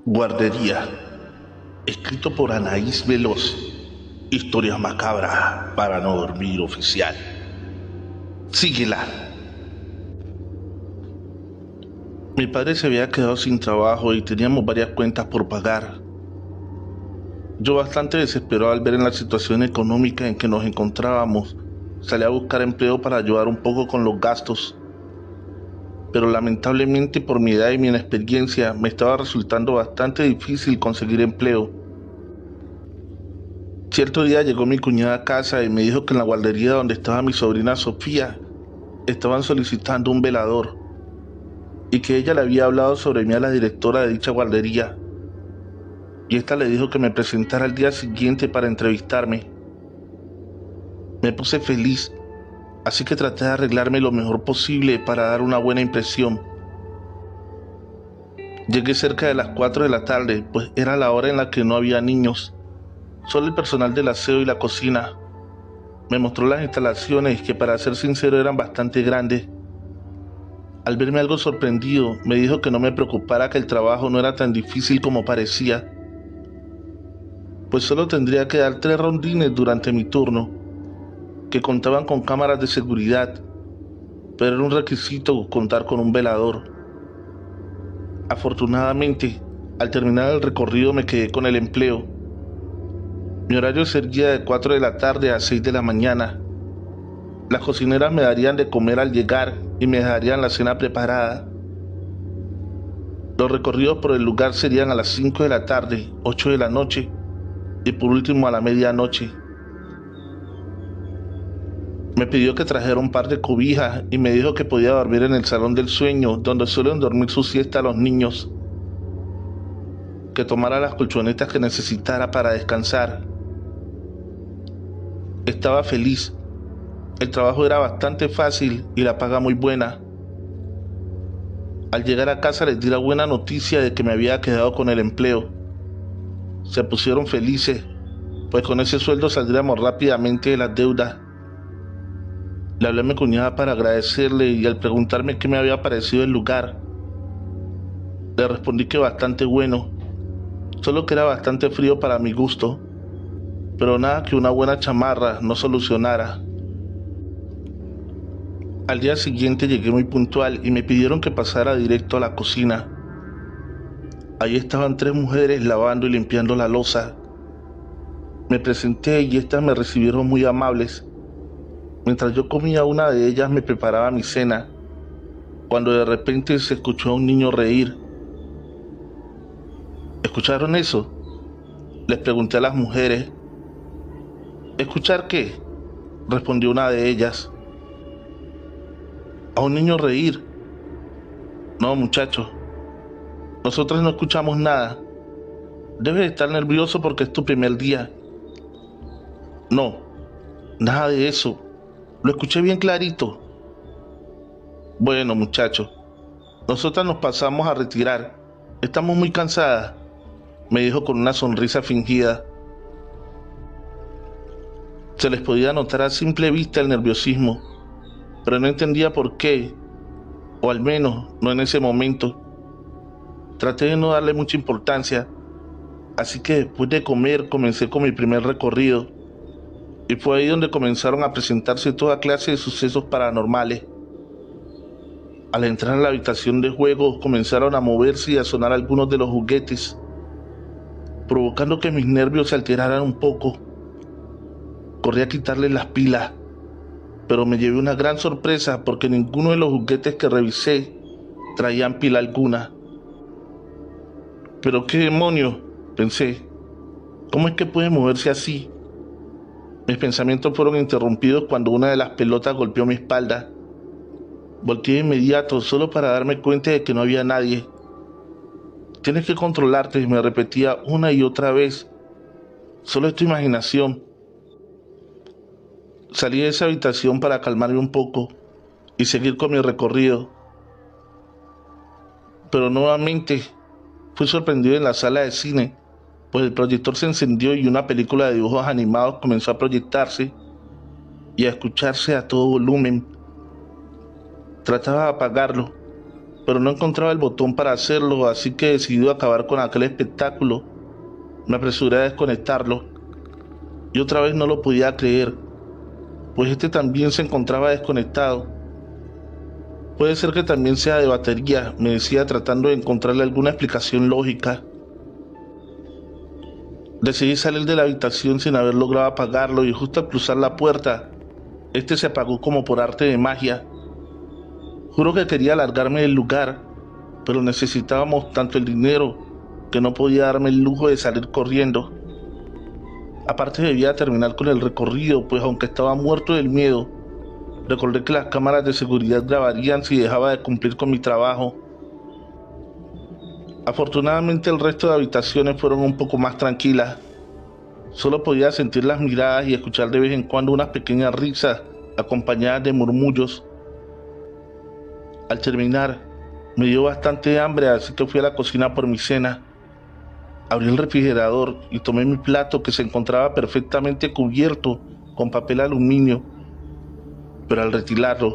Guardería, escrito por Anaís Veloz. Historias macabras para no dormir oficial. Síguela. Mi padre se había quedado sin trabajo y teníamos varias cuentas por pagar. Yo, bastante desesperado al ver en la situación económica en que nos encontrábamos, salí a buscar empleo para ayudar un poco con los gastos. Pero lamentablemente, por mi edad y mi inexperiencia, me estaba resultando bastante difícil conseguir empleo. Cierto día llegó mi cuñada a casa y me dijo que en la guardería donde estaba mi sobrina Sofía estaban solicitando un velador y que ella le había hablado sobre mí a la directora de dicha guardería, y esta le dijo que me presentara al día siguiente para entrevistarme. Me puse feliz, así que traté de arreglarme lo mejor posible para dar una buena impresión. Llegué cerca de las 4 de la tarde, pues era la hora en la que no había niños, solo el personal del aseo y la cocina. Me mostró las instalaciones, que para ser sincero eran bastante grandes. Al verme algo sorprendido, me dijo que no me preocupara, que el trabajo no era tan difícil como parecía, pues solo tendría que dar 3 rondines durante mi turno, que contaban con cámaras de seguridad, pero era un requisito contar con un velador. Afortunadamente, al terminar el recorrido me quedé con el empleo. Mi horario sería de 4 de la tarde a 6 de la mañana. Las cocineras me darían de comer al llegar y me dejarían la cena preparada. Los recorridos por el lugar serían a las 5 de la tarde, 8 de la noche y por último a la medianoche. Me pidió que trajera un par de cobijas y me dijo que podía dormir en el salón del sueño, donde suelen dormir su siesta los niños, que tomara las colchonetas que necesitara para descansar. Estaba feliz. El trabajo era bastante fácil y la paga muy buena. Al llegar a casa les di la buena noticia de que me había quedado con el empleo. Se pusieron felices, pues con ese sueldo saldríamos rápidamente de las deudas. Le hablé a mi cuñada para agradecerle y al preguntarme qué me había parecido el lugar, le respondí que bastante bueno, solo que era bastante frío para mi gusto, pero nada que una buena chamarra no solucionara. Al día siguiente llegué muy puntual y me pidieron que pasara directo a la cocina. Allí estaban 3 mujeres lavando y limpiando la loza. Me presenté y estas me recibieron muy amables. Mientras yo comía, una de ellas me preparaba mi cena, cuando de repente se escuchó a un niño reír. ¿Escucharon eso?, les pregunté a las mujeres. ¿Escuchar qué?, respondió una de ellas. ¿A un niño reír? No, muchacho, nosotros no escuchamos nada. Debes estar nervioso porque es tu primer día. No, nada de eso. Lo escuché bien clarito. Bueno, muchacho, nosotras nos pasamos a retirar. Estamos muy cansadas, me dijo con una sonrisa fingida. Se les podía notar a simple vista el nerviosismo, pero no entendía por qué, o al menos no en ese momento. Traté de no darle mucha importancia, así que después de comer comencé con mi primer recorrido, y fue ahí donde comenzaron a presentarse toda clase de sucesos paranormales. Al entrar en la habitación de juegos comenzaron a moverse y a sonar algunos de los juguetes, provocando que mis nervios se alteraran un poco. Corrí a quitarle las pilas, pero me llevé una gran sorpresa porque ninguno de los juguetes que revisé traían pila alguna. ¿Pero qué demonios?, pensé. ¿Cómo es que puede moverse así? Mis pensamientos fueron interrumpidos cuando una de las pelotas golpeó mi espalda. Volteé de inmediato solo para darme cuenta de que no había nadie. Tienes que controlarte, me repetía una y otra vez. Solo es tu imaginación. Salí de esa habitación para calmarme un poco y seguir con mi recorrido. Pero nuevamente fui sorprendido en la sala de cine, pues el proyector se encendió y una película de dibujos animados comenzó a proyectarse y a escucharse a todo volumen. Trataba de apagarlo, pero no encontraba el botón para hacerlo, así que decidí acabar con aquel espectáculo. Me apresuré a desconectarlo y otra vez no lo podía creer, pues este también se encontraba desconectado. Puede ser que también sea de batería, me decía tratando de encontrarle alguna explicación lógica. Decidí salir de la habitación sin haber logrado apagarlo y justo al cruzar la puerta, este se apagó como por arte de magia. Juro que quería largarme del lugar, pero necesitábamos tanto el dinero que no podía darme el lujo de salir corriendo. Aparte debía terminar con el recorrido, pues aunque estaba muerto del miedo, recordé que las cámaras de seguridad grabarían si dejaba de cumplir con mi trabajo. Afortunadamente el resto de habitaciones fueron un poco más tranquilas. Solo podía sentir las miradas y escuchar de vez en cuando unas pequeñas risas acompañadas de murmullos. Al terminar, me dio bastante hambre, así que fui a la cocina por mi cena. Abrí el refrigerador y tomé mi plato que se encontraba perfectamente cubierto con papel aluminio, pero al retirarlo,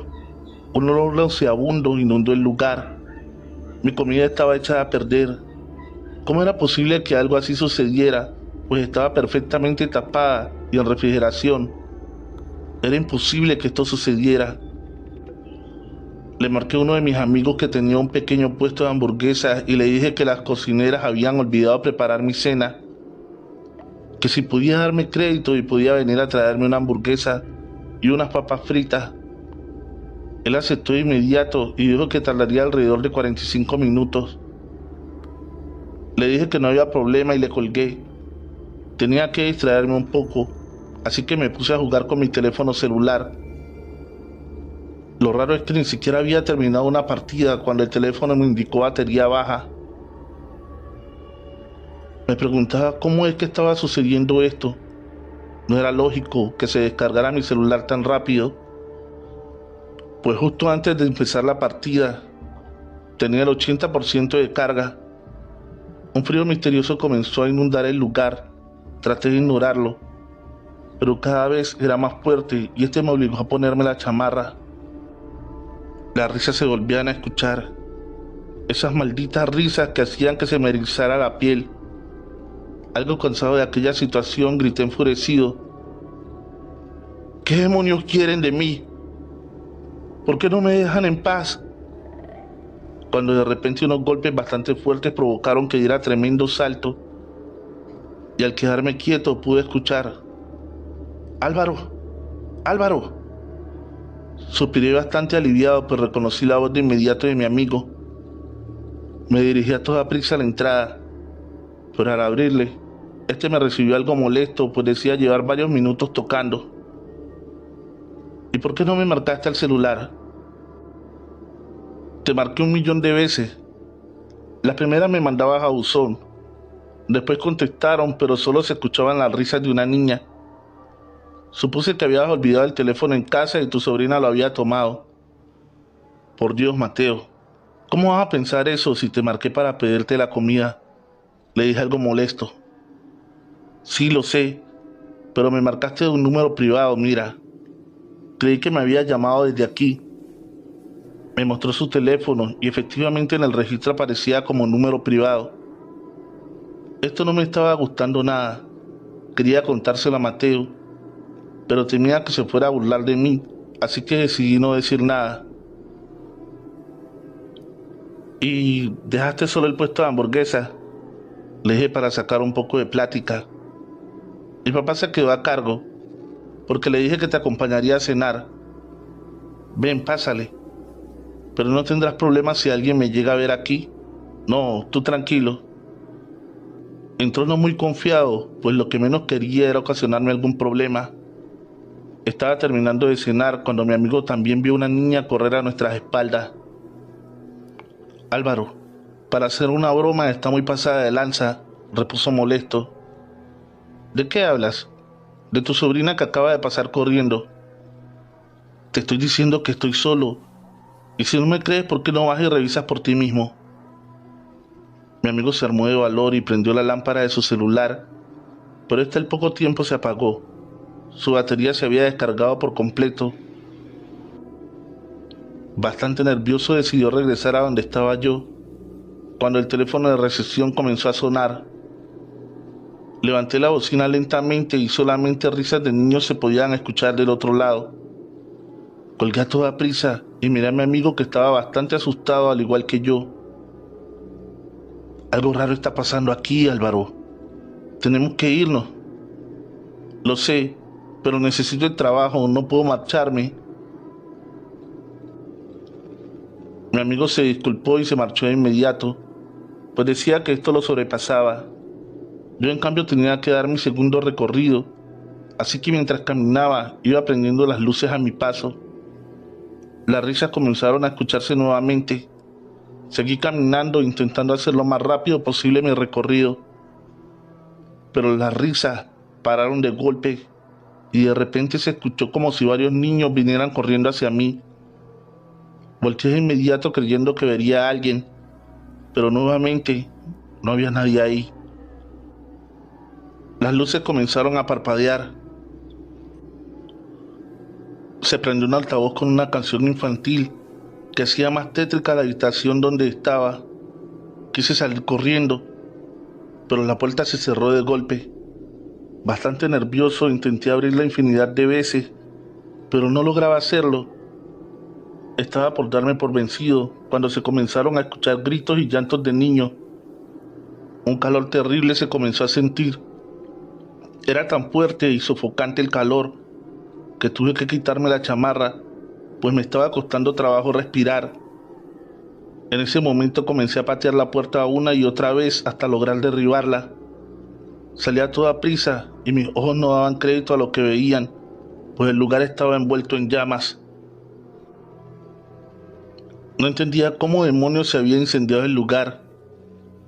un olor nauseabundo inundó el lugar. Mi comida estaba hecha a perder. ¿Cómo era posible que algo así sucediera? Pues estaba perfectamente tapada y en refrigeración. Era imposible que esto sucediera. Le marqué a uno de mis amigos que tenía un pequeño puesto de hamburguesas y le dije que las cocineras habían olvidado preparar mi cena, que si podía darme crédito y podía venir a traerme una hamburguesa y unas papas fritas. Él aceptó de inmediato y dijo que tardaría alrededor de 45 minutos. Le dije que no había problema y le colgué. Tenía que distraerme un poco, así que me puse a jugar con mi teléfono celular. Lo raro es que ni siquiera había terminado una partida cuando el teléfono me indicó batería baja. Me preguntaba cómo es que estaba sucediendo esto. No era lógico que se descargara mi celular tan rápido, pues justo antes de empezar la partida tenía el 80% de carga. Un frío misterioso comenzó a inundar el lugar. Traté de ignorarlo, pero cada vez era más fuerte y este me obligó a ponerme la chamarra. Las risas se volvían a escuchar, esas malditas risas que hacían que se me erizara la piel. Algo cansado de aquella situación, grité enfurecido: ¿qué demonios quieren de mí? ¿Por qué no me dejan en paz? Cuando de repente unos golpes bastante fuertes provocaron que diera tremendo salto, y al quedarme quieto pude escuchar: ¡Álvaro! ¡Álvaro! Suspiré bastante aliviado, pues reconocí la voz de inmediato de mi amigo. Me dirigí a toda prisa a la entrada, pero al abrirle, este me recibió algo molesto, pues decía llevar varios minutos tocando. ¿Y por qué no me marcaste al celular? Te marqué 1.000.000 de veces. La primera me mandabas a buzón. Después contestaron, pero solo se escuchaban las risas de una niña. Supuse que habías olvidado el teléfono en casa y tu sobrina lo había tomado. Por Dios, Mateo, ¿cómo vas a pensar eso si te marqué para pedirte la comida? Le dije algo molesto. Sí, lo sé, pero me marcaste de un número privado, mira. Creí que me habías llamado desde aquí. Me mostró su teléfono y efectivamente en el registro aparecía como número privado. Esto no me estaba gustando nada. Quería contárselo a Mateo, pero temía que se fuera a burlar de mí, así que decidí no decir nada. ¿Y dejaste solo el puesto de hamburguesas?, le dije para sacar un poco de plática. Mi papá se quedó a cargo, porque le dije que te acompañaría a cenar. Ven, pásale. Pero no tendrás problemas si alguien me llega a ver aquí. No, tú tranquilo. Entró no muy confiado, pues lo que menos quería era ocasionarme algún problema. Estaba terminando de cenar cuando mi amigo también vio una niña correr a nuestras espaldas. Álvaro, para hacer una broma está muy pasada de lanza, repuso molesto. ¿De qué hablas? De tu sobrina que acaba de pasar corriendo. Te estoy diciendo que estoy solo, y si no me crees, ¿por qué no vas y revisas por ti mismo? Mi amigo se armó de valor y prendió la lámpara de su celular, pero al poco tiempo se apagó. Su batería se había descargado por completo. Bastante nervioso decidió regresar a donde estaba yo, cuando el teléfono de recepción comenzó a sonar. Levanté la bocina lentamente y solamente risas de niños se podían escuchar del otro lado. Colgué a toda prisa y miré a mi amigo que estaba bastante asustado al igual que yo. Algo raro está pasando aquí, Álvaro. Tenemos que irnos. Lo sé, pero necesito el trabajo, no puedo marcharme. Mi amigo se disculpó y se marchó de inmediato, pues decía que esto lo sobrepasaba. Yo en cambio tenía que dar mi segundo recorrido, así que mientras caminaba iba prendiendo las luces a mi paso. Las risas comenzaron a escucharse nuevamente. Seguí caminando intentando hacer lo más rápido posible mi recorrido, pero las risas pararon de golpe y de repente se escuchó como si varios niños vinieran corriendo hacia mí. Volteé de inmediato creyendo que vería a alguien, pero nuevamente no había nadie ahí. Las luces comenzaron a parpadear. Se prendió un altavoz con una canción infantil que hacía más tétrica la habitación donde estaba. Quise salir corriendo, pero la puerta se cerró de golpe. Bastante nervioso intenté abrirla infinidad de veces, pero no lograba hacerlo. Estaba por darme por vencido cuando se comenzaron a escuchar gritos y llantos de niños. Un calor terrible se comenzó a sentir. Era tan fuerte y sofocante el calor que tuve que quitarme la chamarra, pues me estaba costando trabajo respirar. En ese momento comencé a patear la puerta una y otra vez hasta lograr derribarla. Salí a toda prisa y mis ojos no daban crédito a lo que veían, pues el lugar estaba envuelto en llamas. No entendía cómo demonios se había incendiado el lugar.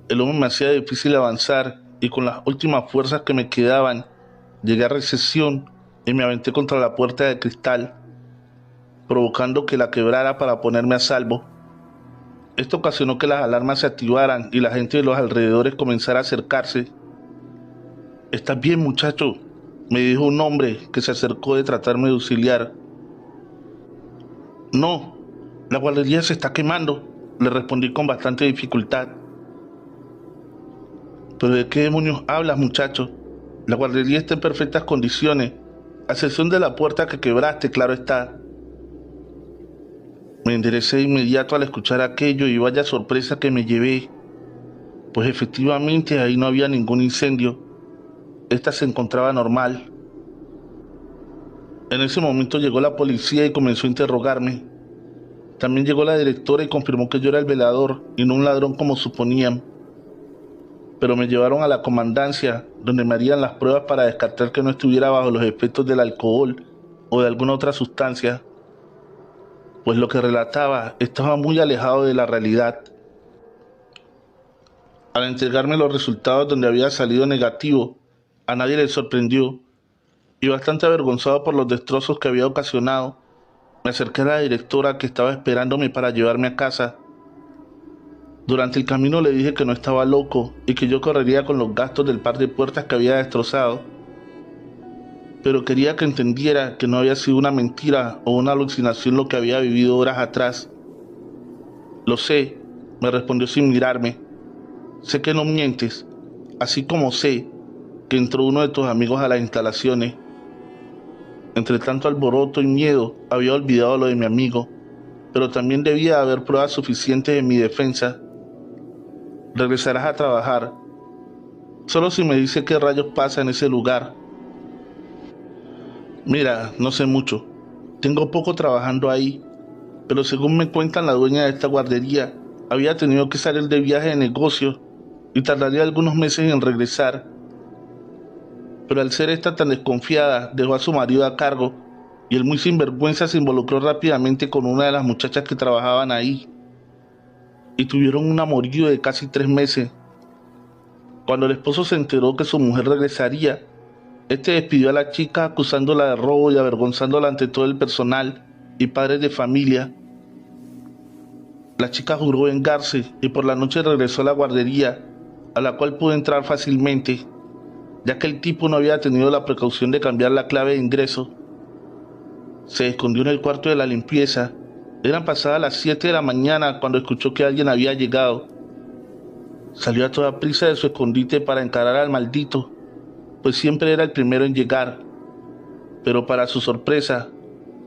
El humo me hacía difícil avanzar y con las últimas fuerzas que me quedaban, llegué a recepción y me aventé contra la puerta de cristal, provocando que la quebrara para ponerme a salvo. Esto ocasionó que las alarmas se activaran y la gente de los alrededores comenzara a acercarse. «¿Estás bien, muchacho?», me dijo un hombre que se acercó de tratarme de auxiliar. «No, la guardería se está quemando», le respondí con bastante dificultad. «¿Pero de qué demonios hablas, muchacho? La guardería está en perfectas condiciones, a excepción de la puerta que quebraste, claro está». Me enderecé de inmediato al escuchar aquello y vaya sorpresa que me llevé, pues efectivamente ahí no había ningún incendio. Esta se encontraba normal. En ese momento llegó la policía y comenzó a interrogarme. También llegó la directora y confirmó que yo era el velador y no un ladrón como suponían. Pero me llevaron a la comandancia, donde me harían las pruebas para descartar que no estuviera bajo los efectos del alcohol o de alguna otra sustancia, pues lo que relataba estaba muy alejado de la realidad. Al entregarme los resultados donde había salido negativo, a nadie le sorprendió, y bastante avergonzado por los destrozos que había ocasionado, me acerqué a la directora que estaba esperándome para llevarme a casa. Durante el camino le dije que no estaba loco y que yo correría con los gastos del par de puertas que había destrozado, pero quería que entendiera que no había sido una mentira o una alucinación lo que había vivido horas atrás. «Lo sé», me respondió sin mirarme. «Sé que no mientes, así como sé que entró uno de tus amigos a las instalaciones». Entre tanto alboroto y miedo había olvidado lo de mi amigo, pero también debía haber pruebas suficientes en mi defensa. «Regresarás a trabajar, solo si me dice qué rayos pasa en ese lugar». «Mira, no sé mucho, tengo poco trabajando ahí, pero según me cuentan la dueña de esta guardería, había tenido que salir de viaje de negocios y tardaría algunos meses en regresar. Pero al ser esta tan desconfiada, dejó a su marido a cargo y el muy sinvergüenza se involucró rápidamente con una de las muchachas que trabajaban ahí y tuvieron un amorío de casi 3 meses. Cuando el esposo se enteró que su mujer regresaría, este despidió a la chica acusándola de robo y avergonzándola ante todo el personal y padres de familia. La chica juró vengarse y por la noche regresó a la guardería, a la cual pudo entrar fácilmente, ya que el tipo no había tenido la precaución de cambiar la clave de ingreso. Se escondió en el cuarto de la limpieza Eran pasadas las 7 de la mañana cuando escuchó que alguien había llegado. Salió a toda prisa de su escondite para encarar al maldito, pues siempre era el primero en llegar. Pero para su sorpresa,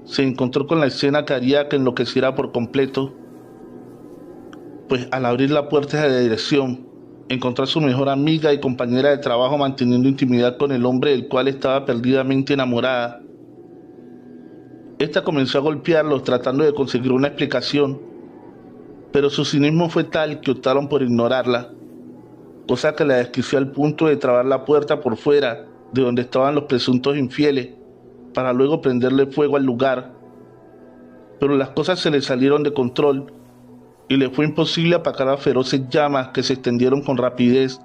se encontró con la escena que haría que enloqueciera por completo, pues al abrir la puerta de la dirección, encontró a su mejor amiga y compañera de trabajo manteniendo intimidad con el hombre del cual estaba perdidamente enamorada. Esta comenzó a golpearlos tratando de conseguir una explicación, pero su cinismo fue tal que optaron por ignorarla, cosa que la desquició al punto de trabar la puerta por fuera de donde estaban los presuntos infieles, para luego prenderle fuego al lugar. Pero las cosas se le salieron de control y le fue imposible apagar las feroces llamas que se extendieron con rapidez.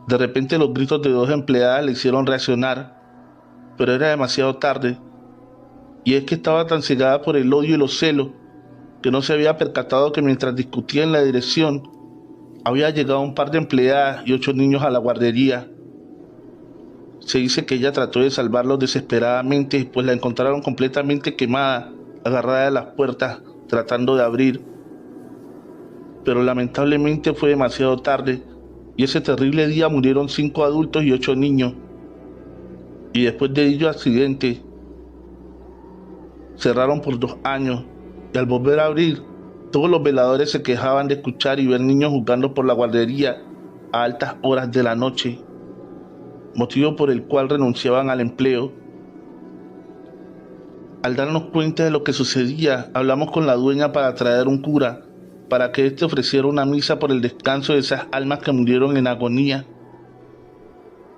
De repente los gritos de dos empleadas le hicieron reaccionar, pero era demasiado tarde, y es que estaba tan cegada por el odio y los celos que no se había percatado que mientras discutía en la dirección había llegado un par de empleadas y 8 niños a la guardería. Se dice que ella trató de salvarlos desesperadamente, pues la encontraron completamente quemada, agarrada de las puertas, tratando de abrir. Pero lamentablemente fue demasiado tarde, y ese terrible día murieron 5 adultos y 8 niños. Y después de dicho accidente, cerraron por 2 años, y al volver a abrir, todos los veladores se quejaban de escuchar y ver niños jugando por la guardería a altas horas de la noche, motivo por el cual renunciaban al empleo. Al darnos cuenta de lo que sucedía, hablamos con la dueña para traer un cura, para que éste ofreciera una misa por el descanso de esas almas que murieron en agonía.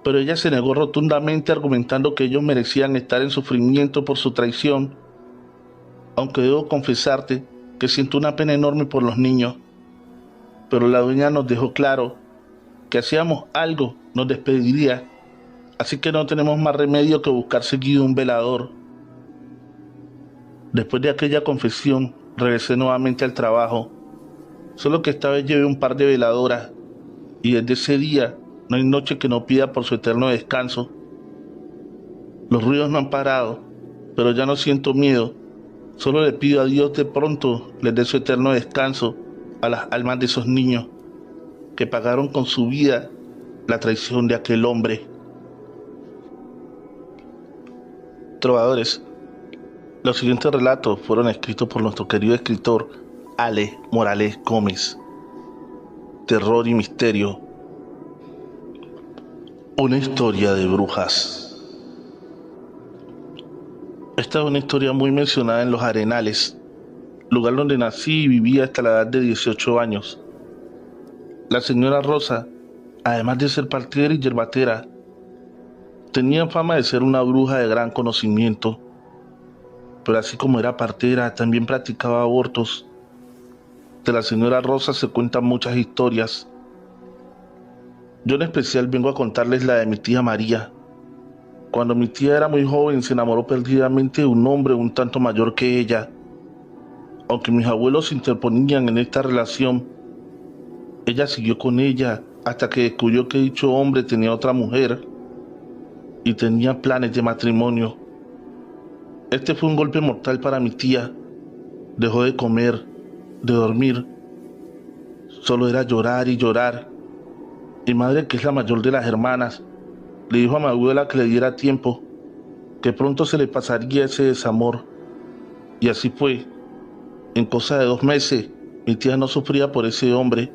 Pero ella se negó rotundamente, argumentando que ellos merecían estar en sufrimiento por su traición, aunque debo confesarte que siento una pena enorme por los niños. Pero la dueña nos dejó claro que hacíamos algo, nos despediría, así que no tenemos más remedio que buscar seguido un velador. Después de aquella confesión, regresé nuevamente al trabajo, solo que esta vez llevé un par de veladoras, y desde ese día no hay noche que no pida por su eterno descanso. Los ruidos no han parado, pero ya no siento miedo. Solo le pido a Dios de pronto les dé su eterno descanso a las almas de esos niños que pagaron con su vida la traición de aquel hombre. Trovadores, los siguientes relatos fueron escritos por nuestro querido escritor Ale Morales Gómez. Terror y misterio. Una historia de brujas. Esta es una historia muy mencionada en Los Arenales, lugar donde nací y viví hasta la edad de 18 años. La señora Rosa, además de ser partera y yerbatera, tenía fama de ser una bruja de gran conocimiento, pero así como era partera, también practicaba abortos. De la señora Rosa se cuentan muchas historias. Yo en especial vengo a contarles la de mi tía María. Cuando mi tía era muy joven, se enamoró perdidamente de un hombre un tanto mayor que ella. Aunque mis abuelos se interponían en esta relación, ella siguió con ella hasta que descubrió que dicho hombre tenía otra mujer y tenía planes de matrimonio. Este fue un golpe mortal para mi tía. Dejó de comer, de dormir. Solo era llorar y llorar. Mi madre, que es la mayor de las hermanas, le dijo a mi abuela que le diera tiempo, que pronto se le pasaría ese desamor. Y así fue. En cosa de 2 meses, mi tía no sufría por ese hombre.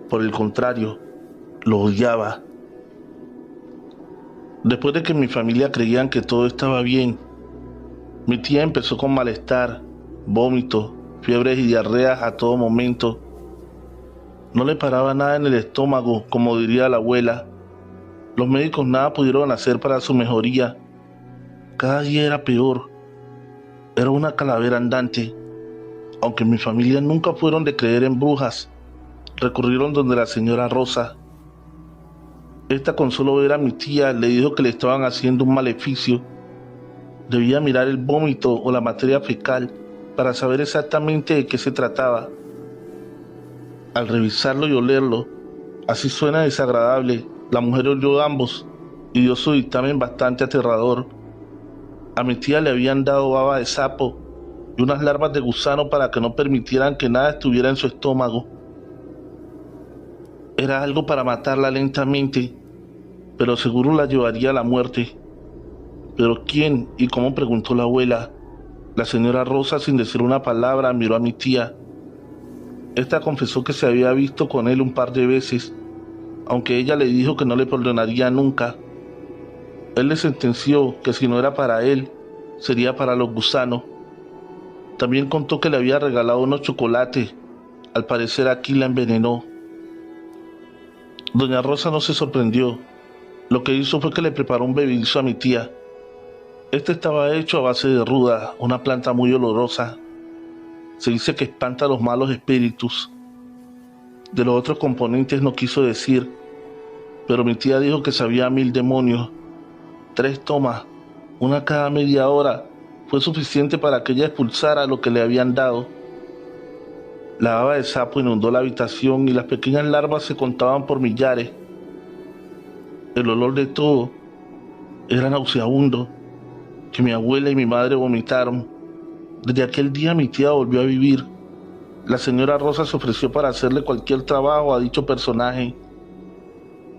Por el contrario, lo odiaba. Después de que mi familia creían que todo estaba bien, mi tía empezó con malestar, vómitos, fiebres y diarreas a todo momento. No le paraba nada en el estómago, como diría la abuela. Los médicos nada pudieron hacer para su mejoría. Cada día era peor. Era una calavera andante. Aunque mi familia nunca fueron de creer en brujas, recurrieron donde la señora Rosa. Esta, con solo ver a mi tía, le dijo que le estaban haciendo un maleficio. Debía mirar el vómito o la materia fecal para saber exactamente de qué se trataba. Al revisarlo y olerlo, así suena desagradable, la mujer olió ambos y dio su dictamen bastante aterrador. A mi tía le habían dado baba de sapo y unas larvas de gusano para que no permitieran que nada estuviera en su estómago. Era algo para matarla lentamente, pero seguro la llevaría a la muerte. ¿Pero quién y cómo?, preguntó la abuela. La señora Rosa, sin decir una palabra, miró a mi tía. Esta confesó que se había visto con él un par de veces, aunque ella le dijo que no le perdonaría nunca. Él le sentenció que si no era para él, sería para los gusanos. También contó que le había regalado unos chocolates. Al parecer aquí la envenenó. Doña Rosa no se sorprendió. Lo que hizo fue que le preparó un bebedizo a mi tía. Este estaba hecho a base de ruda, una planta muy olorosa. Se dice que espanta a los malos espíritus. De los otros componentes no quiso decir, pero mi tía dijo que sabía a 1000 demonios. 3 tomas, una cada media hora, fue suficiente para que ella expulsara lo que le habían dado. La baba de sapo inundó la habitación y las pequeñas larvas se contaban por millares. El olor de todo era nauseabundo, que mi abuela y mi madre vomitaron. Desde aquel día mi tía volvió a vivir. La señora Rosa se ofreció para hacerle cualquier trabajo a dicho personaje,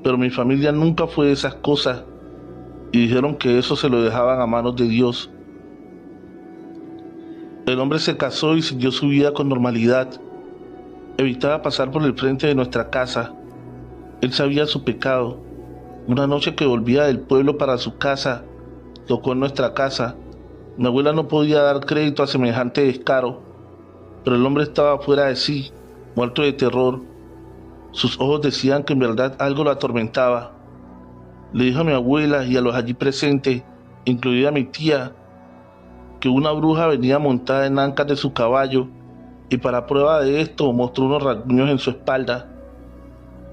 pero mi familia nunca fue de esas cosas y dijeron que eso se lo dejaban a manos de Dios. El hombre se casó y siguió su vida con normalidad. Evitaba pasar por el frente de nuestra casa. Él sabía su pecado. Una noche que volvía del pueblo para su casa, tocó en nuestra casa. Mi abuela no podía dar crédito a semejante descaro, pero el hombre estaba fuera de sí, muerto de terror. Sus ojos decían que en verdad algo lo atormentaba. Le dijo a mi abuela y a los allí presentes, incluida mi tía, que una bruja venía montada en ancas de su caballo y para prueba de esto mostró unos rasguños en su espalda.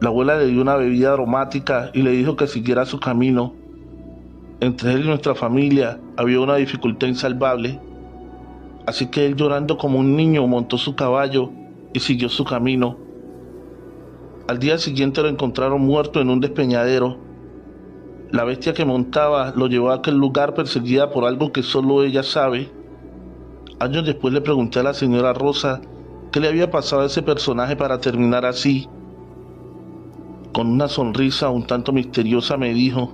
La abuela le dio una bebida aromática y le dijo que siguiera su camino. Entre él y nuestra familia había una dificultad insalvable, así que él, llorando como un niño, montó su caballo y siguió su camino. Al día siguiente lo encontraron muerto en un despeñadero. La bestia que montaba lo llevó a aquel lugar perseguida por algo que solo ella sabe. Años después le pregunté a la señora Rosa qué le había pasado a ese personaje para terminar así. Con una sonrisa un tanto misteriosa me dijo: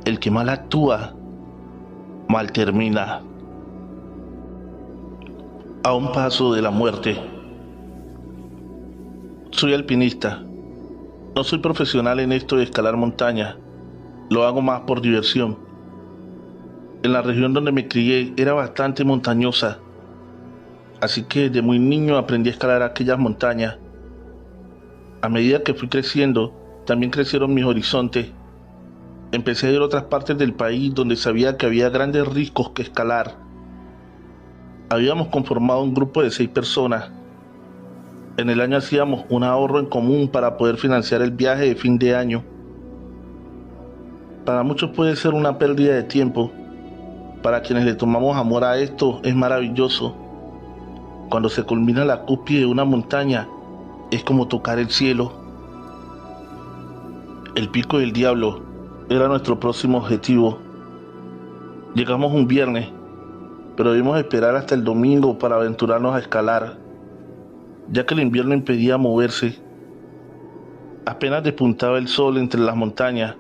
el que mal actúa, mal termina. A un paso de la muerte. Soy alpinista. No soy profesional en esto de escalar montañas. Lo hago más por diversión. En la región donde me crié era bastante montañosa, así que desde muy niño aprendí a escalar aquellas montañas. A medida que fui creciendo, también crecieron mis horizontes. Empecé a ir a otras partes del país donde sabía que había grandes riscos que escalar. Habíamos conformado un grupo de 6 personas. En el año hacíamos un ahorro en común para poder financiar el viaje de fin de año. Para muchos puede ser una pérdida de tiempo. Para quienes le tomamos amor a esto es maravilloso. Cuando se culmina la cúspide de una montaña, es como tocar el cielo. El Pico del Diablo era nuestro próximo objetivo. Llegamos un viernes, pero debimos esperar hasta el domingo para aventurarnos a escalar, ya que el invierno impedía moverse. Apenas despuntaba el sol entre las montañas,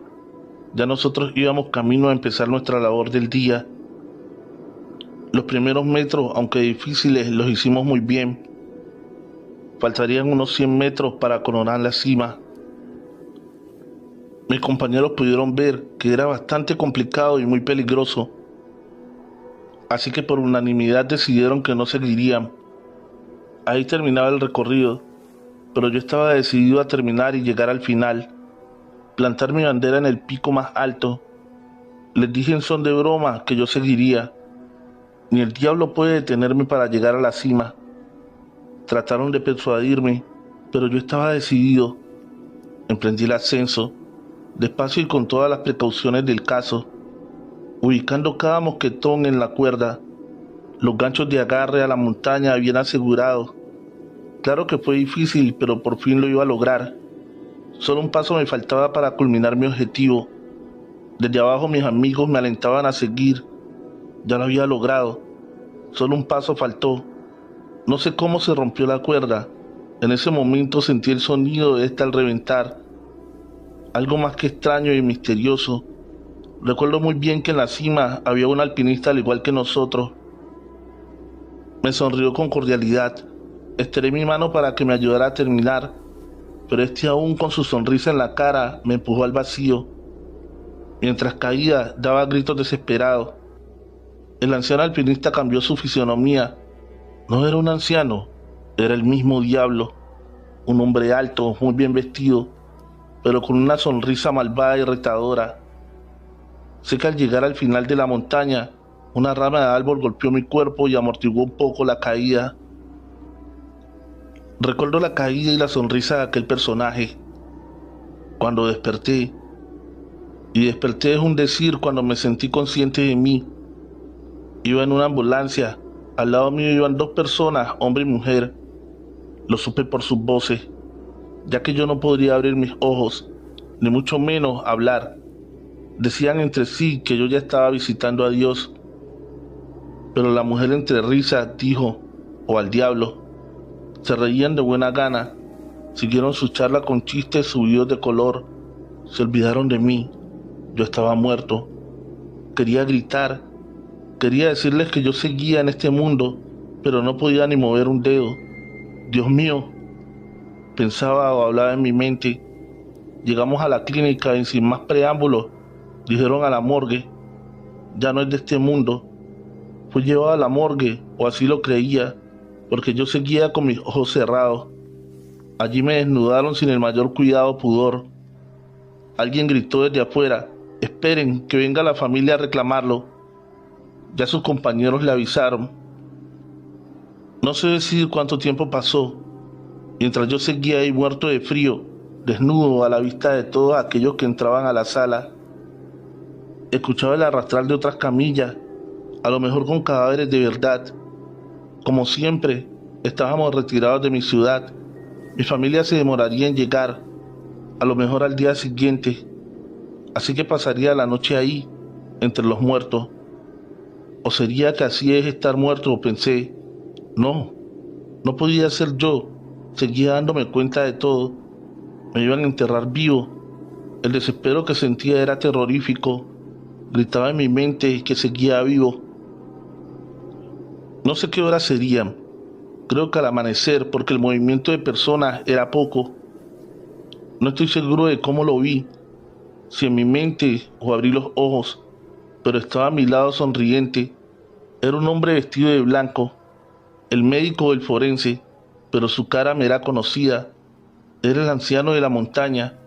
ya nosotros íbamos camino a empezar nuestra labor del día. Los primeros metros, aunque difíciles, los hicimos muy bien. Faltarían unos 100 metros para coronar la cima. Mis compañeros pudieron ver que era bastante complicado y muy peligroso, así que por unanimidad decidieron que no seguirían. Ahí terminaba el recorrido, pero yo estaba decidido a terminar y llegar al final, plantar mi bandera en el pico más alto. Les dije en son de broma que yo seguiría. Ni el diablo puede detenerme para llegar a la cima. Trataron de persuadirme, pero yo estaba decidido. Emprendí el ascenso, despacio y con todas las precauciones del caso, ubicando cada mosquetón en la cuerda, los ganchos de agarre a la montaña bien asegurados. Claro que fue difícil, pero por fin lo iba a lograr. Solo un paso me faltaba para culminar mi objetivo. Desde abajo mis amigos me alentaban a seguir. Ya lo había logrado. Solo un paso faltó. No sé cómo se rompió la cuerda. En ese momento sentí el sonido de esta al reventar. Algo más que extraño y misterioso. Recuerdo muy bien que en la cima había un alpinista al igual que nosotros. Me sonrió con cordialidad. Estiré mi mano para que me ayudara a terminar, pero este, aún con su sonrisa en la cara, me empujó al vacío. Mientras caía, daba gritos desesperados. El anciano alpinista cambió su fisionomía. No era un anciano, era el mismo diablo. Un hombre alto, muy bien vestido, pero con una sonrisa malvada y retadora. Sé que al llegar al final de la montaña, una rama de árbol golpeó mi cuerpo y amortiguó un poco la caída. Recuerdo la caída y la sonrisa de aquel personaje. Cuando desperté, y desperté es un decir cuando me sentí consciente de mí. Iba en una ambulancia, al lado mío iban dos personas, hombre y mujer. Lo supe por sus voces, ya que yo no podría abrir mis ojos, ni mucho menos hablar. Decían entre sí que yo ya estaba visitando a Dios, pero la mujer entre risas dijo, o al diablo. Se reían de buena gana, siguieron su charla con chistes subidos de color, se olvidaron de mí. Yo estaba muerto. Quería gritar, quería decirles que yo seguía en este mundo, pero no podía ni mover un dedo. Dios mío, pensaba o hablaba en mi mente. Llegamos a la clínica y sin más preámbulos, dijeron a la morgue, ya no es de este mundo. Fui llevado a la morgue, o así lo creía, porque yo seguía con mis ojos cerrados. Allí me desnudaron sin el mayor cuidado o pudor. Alguien gritó desde afuera, esperen, que venga la familia a reclamarlo. Ya sus compañeros le avisaron. No sé decir cuánto tiempo pasó, mientras yo seguía ahí muerto de frío, desnudo a la vista de todos aquellos que entraban a la sala. Escuchaba el arrastrar de otras camillas, a lo mejor con cadáveres de verdad. Como siempre, estábamos retirados de mi ciudad. Mi familia se demoraría en llegar, a lo mejor al día siguiente, así que pasaría la noche ahí, entre los muertos. ¿O sería que así es estar muerto? Pensé. No, no podía ser yo. Seguía dándome cuenta de todo. Me iban a enterrar vivo. El desespero que sentía era terrorífico. Gritaba en mi mente que seguía vivo. No sé qué horas serían. Creo que al amanecer, porque el movimiento de personas era poco. No estoy seguro de cómo lo vi, si en mi mente o abrí los ojos, pero estaba a mi lado sonriente. Era un hombre vestido de blanco, el médico del forense, pero su cara me era conocida. Era el anciano de la montaña,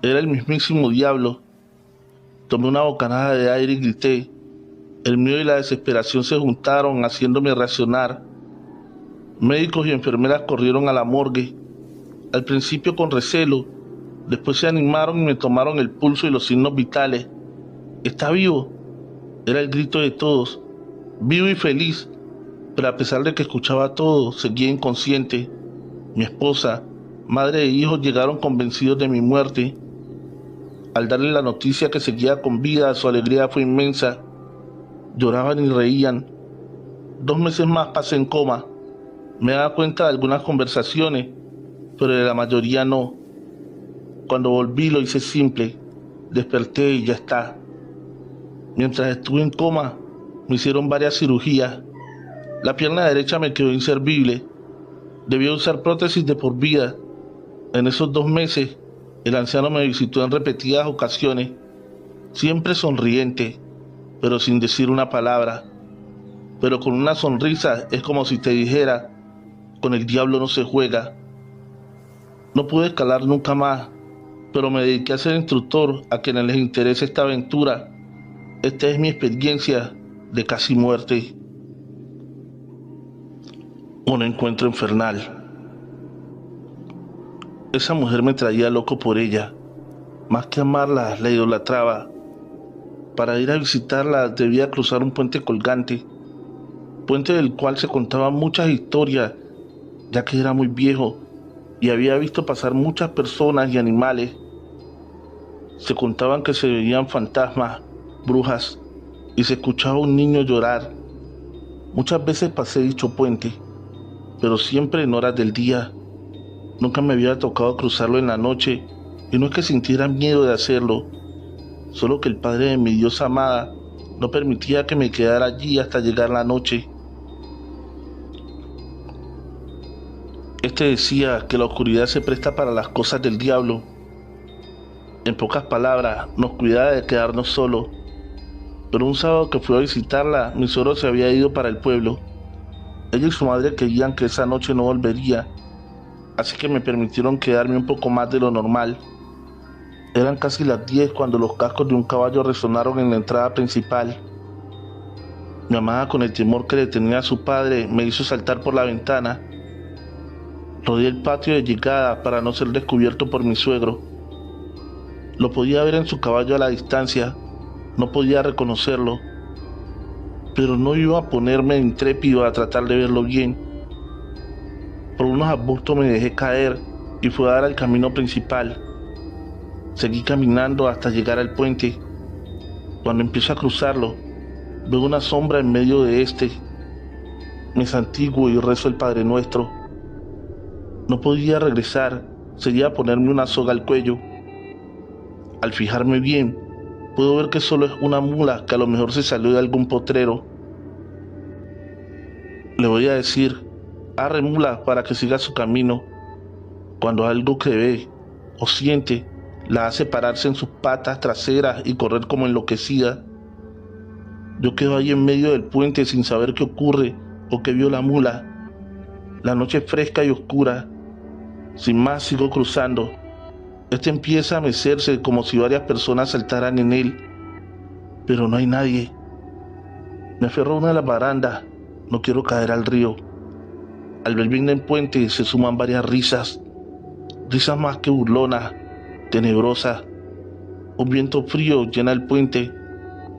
era el mismísimo diablo. Tomé una bocanada de aire y grité. El miedo y la desesperación se juntaron, haciéndome reaccionar. Médicos y enfermeras corrieron a la morgue, al principio con recelo, después se animaron y me tomaron el pulso y los signos vitales. ¿Está vivo? Era el grito de todos, vivo y feliz, pero a pesar de que escuchaba todo, seguía inconsciente. Mi esposa, madre e hijos llegaron convencidos de mi muerte. Al darle la noticia que seguía con vida, su alegría fue inmensa. Lloraban y reían. 2 meses más pasé en coma. Me daba cuenta de algunas conversaciones, pero de la mayoría no. Cuando volví lo hice simple. Desperté y ya está. Mientras estuve en coma, me hicieron varias cirugías. La pierna derecha me quedó inservible. Debía usar prótesis de por vida. En esos 2 meses, el anciano me visitó en repetidas ocasiones, siempre sonriente, pero sin decir una palabra. Pero con una sonrisa es como si te dijera, con el diablo no se juega. No pude escalar nunca más, pero me dediqué a ser instructor a quienes les interese esta aventura. Esta es mi experiencia de casi muerte. Un encuentro infernal. Esa mujer me traía loco por ella. Más que amarla, la idolatraba. Para ir a visitarla debía cruzar un puente colgante, puente del cual se contaban muchas historias, ya que era muy viejo y había visto pasar muchas personas y animales. Se contaban que se veían fantasmas, brujas, y se escuchaba un niño llorar. Muchas veces pasé dicho puente, pero siempre en horas del día. Nunca me había tocado cruzarlo en la noche, y no es que sintiera miedo de hacerlo, solo que el padre de mi diosa amada no permitía que me quedara allí hasta llegar la noche. Este decía que la oscuridad se presta para las cosas del diablo. En pocas palabras, nos cuidaba de quedarnos solos. Pero un sábado que fui a visitarla, mi suegro se había ido para el pueblo. Ella y su madre querían que esa noche no volvería, así que me permitieron quedarme un poco más de lo normal. Eran casi las 10 cuando los cascos de un caballo resonaron en la entrada principal. Mi amada, con el temor que le tenía a su padre, me hizo saltar por la ventana. Rodeé el patio de llegada para no ser descubierto por mi suegro. Lo podía ver en su caballo a la distancia, no podía reconocerlo, pero no iba a ponerme intrépido a tratar de verlo bien. Por unos arbustos me dejé caer y fui a dar al camino principal. Seguí caminando hasta llegar al puente. Cuando empiezo a cruzarlo, veo una sombra en medio de este. Me santiguo y rezo el Padre Nuestro. No podía regresar, seguía a ponerme una soga al cuello. Al fijarme bien, puedo ver que solo es una mula que a lo mejor se salió de algún potrero. Le voy a decir, arre mula, para que siga su camino. Cuando algo que ve o siente la hace pararse en sus patas traseras y correr como enloquecida. Yo quedo ahí en medio del puente sin saber qué ocurre o qué vio la mula. La noche es fresca y oscura. Sin más, sigo cruzando. Este empieza a mecerse como si varias personas saltaran en él, pero no hay nadie. Me aferro a una de las barandas, no quiero caer al río. Al ver bien el puente se suman varias risas, risas más que burlonas, tenebrosas. Un viento frío llena el puente,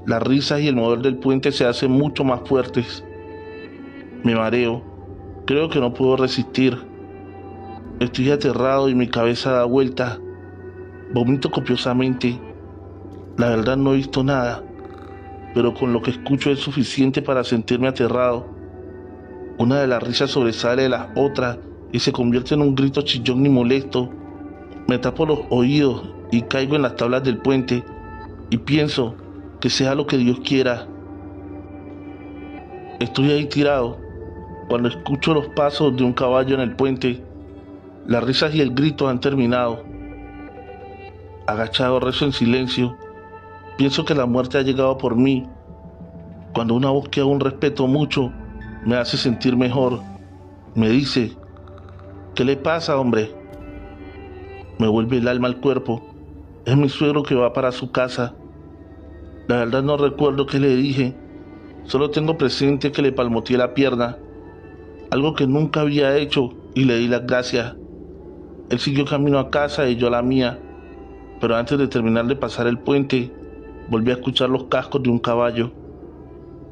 las risas y el mover del puente se hacen mucho más fuertes. Me mareo, creo que no puedo resistir. Estoy aterrado y mi cabeza da vueltas. Vomito copiosamente. La verdad no he visto nada, pero con lo que escucho es suficiente para sentirme aterrado. Una de las risas sobresale de las otras y se convierte en un grito chillón y molesto. Me tapo los oídos y caigo en las tablas del puente y pienso que sea lo que Dios quiera. Estoy ahí tirado cuando escucho los pasos de un caballo en el puente. Las risas y el grito han terminado. Agachado rezo en silencio. Pienso que la muerte ha llegado por mí, cuando una voz que aún respeto mucho me hace sentir mejor. Me dice, ¿qué le pasa, hombre? Me vuelve el alma al cuerpo. Es mi suegro que va para su casa. La verdad no recuerdo qué le dije, solo tengo presente que le palmoteé la pierna, algo que nunca había hecho, y le di las gracias. Él siguió camino a casa y yo a la mía, pero antes de terminar de pasar el puente, volví a escuchar los cascos de un caballo.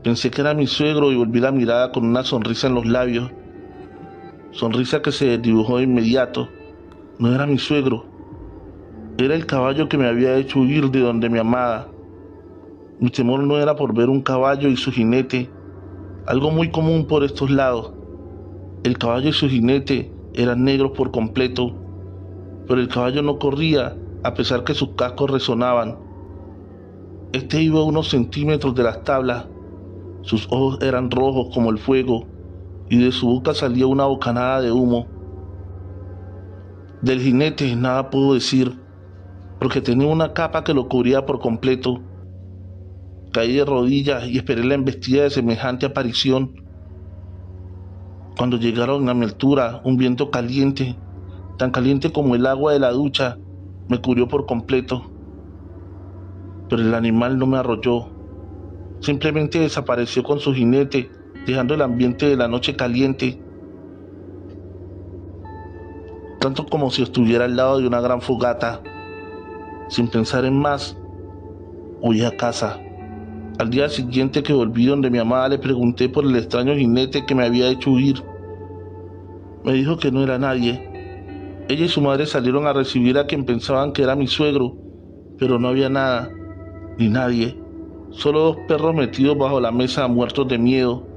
Pensé que era mi suegro y volví la mirada con una sonrisa en los labios, sonrisa que se dibujó de inmediato. No era mi suegro, era el caballo que me había hecho huir de donde mi amada. Mi temor no era por ver un caballo y su jinete, algo muy común por estos lados. El caballo y su jinete eran negros por completo, pero el caballo no corría a pesar que sus cascos resonaban. Este iba a unos centímetros de las tablas, sus ojos eran rojos como el fuego y de su boca salía una bocanada de humo. Del jinete nada puedo decir, porque tenía una capa que lo cubría por completo. Caí de rodillas y esperé la embestida de semejante aparición. Cuando llegaron a mi altura, un viento caliente, tan caliente como el agua de la ducha, me cubrió por completo. Pero el animal no me arrolló, simplemente desapareció con su jinete, dejando el ambiente de la noche caliente, tanto como si estuviera al lado de una gran fogata. Sin pensar en más, huí a casa. Al día siguiente que volví donde mi amada, le pregunté por el extraño jinete que me había hecho huir. Me dijo que no era nadie. Ella y su madre salieron a recibir a quien pensaban que era mi suegro, pero no había nada, ni nadie, solo dos perros metidos bajo la mesa muertos de miedo.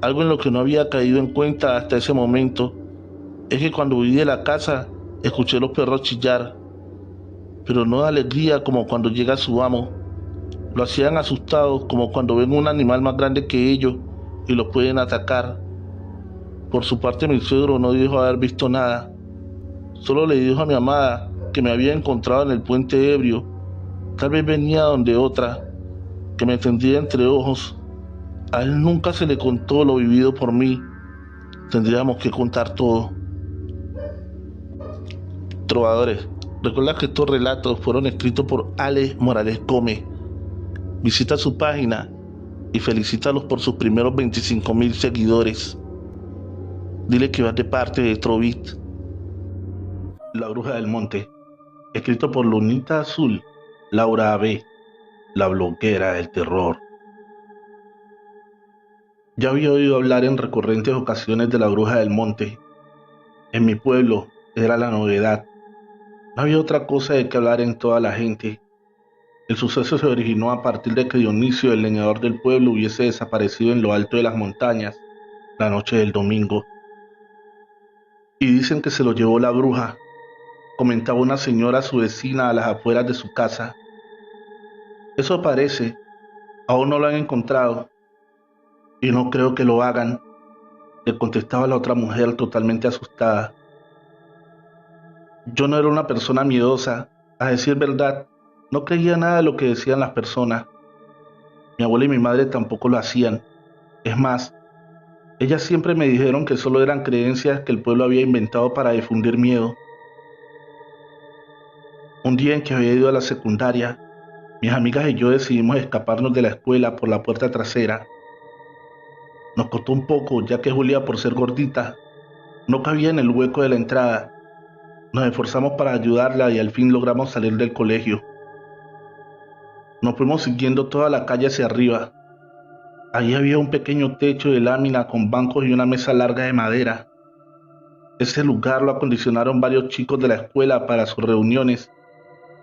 Algo en lo que no había caído en cuenta hasta ese momento es que cuando huí de la casa escuché los perros chillar, pero no de alegría como cuando llega su amo. Lo hacían asustados como cuando ven un animal más grande que ellos y los pueden atacar. Por su parte mi suegro no dijo haber visto nada. Solo le dijo a mi amada que me había encontrado en el puente ebrio. Tal vez venía donde otra, que me tendría entre ojos. A él nunca se le contó lo vivido por mí. Tendríamos que contar todo. Trovadores, recuerda que estos relatos fueron escritos por Ale Morales Gómez. Visita su página y felicítalos por sus primeros 25,000 seguidores. Dile que vas de parte de Trovit. La Bruja del Monte, escrito por Lunita Azul, Laura AB, la bloguera del terror. Ya había oído hablar en recurrentes ocasiones de la Bruja del Monte. En mi pueblo era la novedad. No había otra cosa de que hablar en toda la gente. El suceso se originó a partir de que Dionisio, el leñador del pueblo, hubiese desaparecido en lo alto de las montañas la noche del domingo. Y dicen que se lo llevó la bruja, comentaba una señora, su vecina, a las afueras de su casa. Eso parece, aún no lo han encontrado, y no creo que lo hagan, le contestaba la otra mujer totalmente asustada. Yo no era una persona miedosa, a decir verdad, no creía nada de lo que decían las personas. Mi abuela y mi madre tampoco lo hacían. Es más, ellas siempre me dijeron que solo eran creencias que el pueblo había inventado para difundir miedo. Un día en que había ido a la secundaria, mis amigas y yo decidimos escaparnos de la escuela por la puerta trasera. Nos costó un poco, ya que Julia, por ser gordita, no cabía en el hueco de la entrada. Nos esforzamos para ayudarla y al fin logramos salir del colegio. Nos fuimos siguiendo toda la calle hacia arriba. Allí había un pequeño techo de lámina con bancos y una mesa larga de madera. Ese lugar lo acondicionaron varios chicos de la escuela para sus reuniones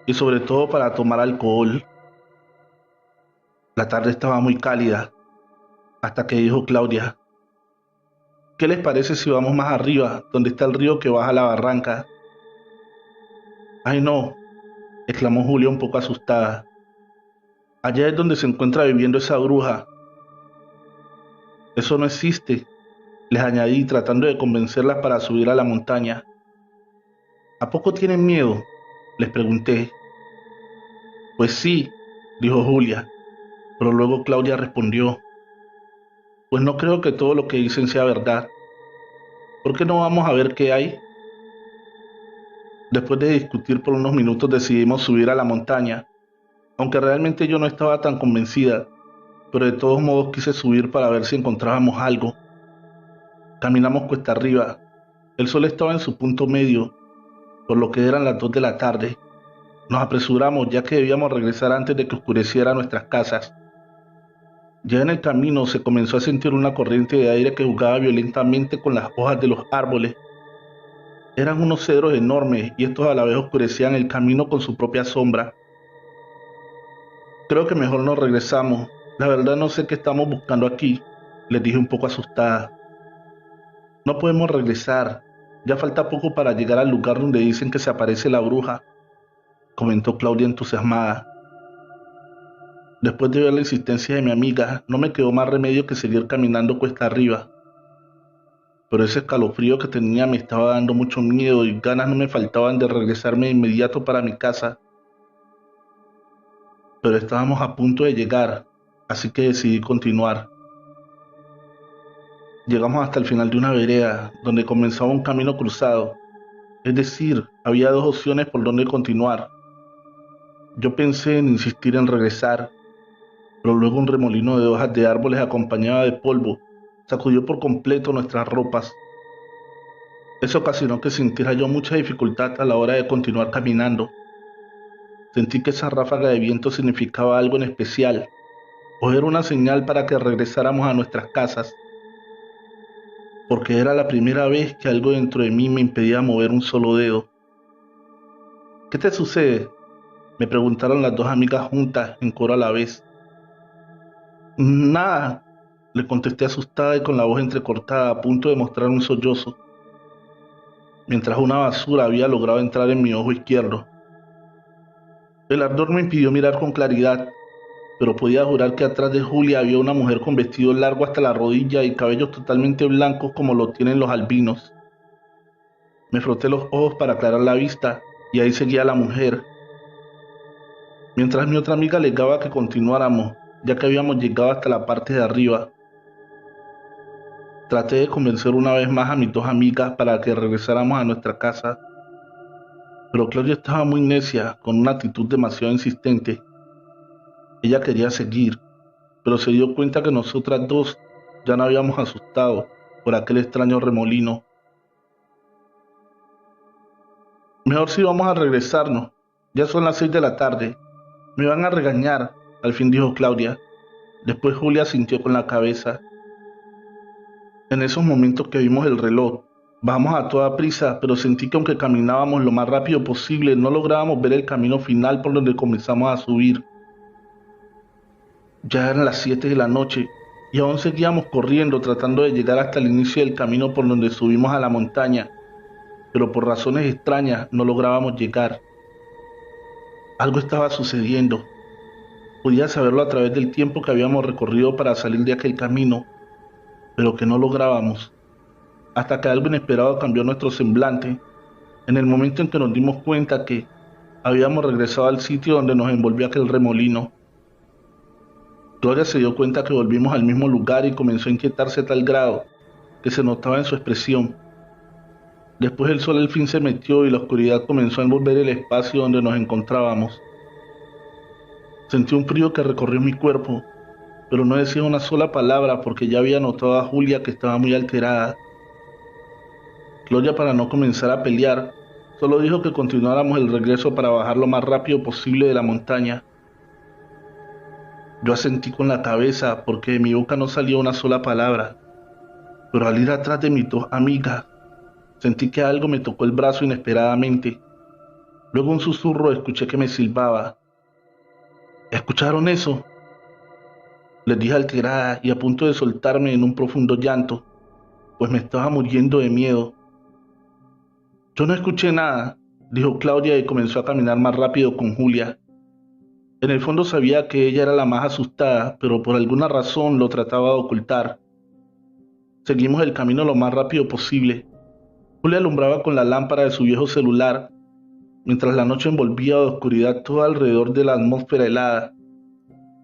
y sobre todo para tomar alcohol. La tarde estaba muy cálida, hasta que dijo Claudia: ¿qué les parece si vamos más arriba, donde está el río que baja a la barranca? Ay no, exclamó Julia un poco asustada. Allá es donde se encuentra viviendo esa bruja. Eso no existe, les añadí tratando de convencerlas para subir a la montaña. ¿A poco tienen miedo?, les pregunté. Pues sí, dijo Julia, pero luego Claudia respondió: pues no creo que todo lo que dicen sea verdad. ¿Por qué no vamos a ver qué hay? Después de discutir por unos minutos decidimos subir a la montaña, aunque realmente yo no estaba tan convencida, pero de todos modos quise subir para ver si encontrábamos algo. Caminamos cuesta arriba. El sol estaba en su punto medio, por lo que eran las 2 de la tarde. Nos apresuramos ya que debíamos regresar antes de que oscureciera a nuestras casas. Ya en el camino se comenzó a sentir una corriente de aire que jugaba violentamente con las hojas de los árboles. Eran unos cedros enormes y estos a la vez oscurecían el camino con su propia sombra. Creo que mejor nos regresamos. La verdad no sé qué estamos buscando aquí, les dije un poco asustada. No podemos regresar. Ya falta poco para llegar al lugar donde dicen que se aparece la bruja, comentó Claudia entusiasmada. Después de ver la insistencia de mi amiga, no me quedó más remedio que seguir caminando cuesta arriba. Pero ese escalofrío que tenía me estaba dando mucho miedo y ganas no me faltaban de regresarme de inmediato para mi casa. Pero estábamos a punto de llegar, así que decidí continuar. Llegamos hasta el final de una vereda, donde comenzaba un camino cruzado. Es decir, había dos opciones por donde continuar. Yo pensé en insistir en regresar, pero luego un remolino de hojas de árboles acompañado de polvo sacudió por completo nuestras ropas. Eso ocasionó que sintiera yo mucha dificultad a la hora de continuar caminando. Sentí que esa ráfaga de viento significaba algo en especial, o era una señal para que regresáramos a nuestras casas, porque era la primera vez que algo dentro de mí me impedía mover un solo dedo. ¿Qué te sucede?, me preguntaron las dos amigas juntas en coro a la vez. Nada, Le contesté asustada y con la voz entrecortada, a punto de mostrar un sollozo, mientras una basura había logrado entrar en mi ojo izquierdo. El ardor me impidió mirar con claridad, pero podía jurar que atrás de Julia había una mujer con vestido largo hasta la rodilla y cabellos totalmente blancos como lo tienen los albinos. Me froté los ojos para aclarar la vista y ahí seguía la mujer, mientras mi otra amiga alegaba que continuáramos, ya que habíamos llegado hasta la parte de arriba. Traté de convencer una vez más a mis dos amigas para que regresáramos a nuestra casa, pero Claudia estaba muy necia, con una actitud demasiado insistente. Ella quería seguir, pero se dio cuenta que nosotras dos ya nos habíamos asustado por aquel extraño remolino. Mejor si vamos a regresarnos, ya son las 6 de la tarde. Me van a regañar, al fin dijo Claudia. Después Julia asintió con la cabeza. En esos momentos que vimos el reloj, bajamos a toda prisa, pero sentí que aunque caminábamos lo más rápido posible, no lográbamos ver el camino final por donde comenzamos a subir. Ya eran las 7 de la noche y aún seguíamos corriendo tratando de llegar hasta el inicio del camino por donde subimos a la montaña, pero por razones extrañas no lográbamos llegar. Algo estaba sucediendo. Podía saberlo a través del tiempo que habíamos recorrido para salir de aquel camino, pero que no lográbamos, hasta que algo inesperado cambió nuestro semblante, en el momento en que nos dimos cuenta que habíamos regresado al sitio donde nos envolvió aquel remolino. Gloria se dio cuenta que volvimos al mismo lugar y comenzó a inquietarse a tal grado que se notaba en su expresión. Después el sol al fin se metió y la oscuridad comenzó a envolver el espacio donde nos encontrábamos. Sentí un frío que recorrió mi cuerpo, pero no decía una sola palabra porque ya había notado a Julia que estaba muy alterada. Gloria, para no comenzar a pelear, solo dijo que continuáramos el regreso para bajar lo más rápido posible de la montaña. Yo asentí con la cabeza porque de mi boca no salía una sola palabra, pero al ir atrás de mis dos amigas, sentí que algo me tocó el brazo inesperadamente. Luego un susurro escuché que me silbaba. ¿Escucharon eso?, les dije alterada y a punto de soltarme en un profundo llanto, pues me estaba muriendo de miedo. Yo no escuché nada, dijo Claudia y comenzó a caminar más rápido con Julia. En el fondo sabía que ella era la más asustada, pero por alguna razón lo trataba de ocultar. Seguimos el camino lo más rápido posible. Julia alumbraba con la lámpara de su viejo celular, mientras la noche envolvía de oscuridad todo alrededor de la atmósfera helada.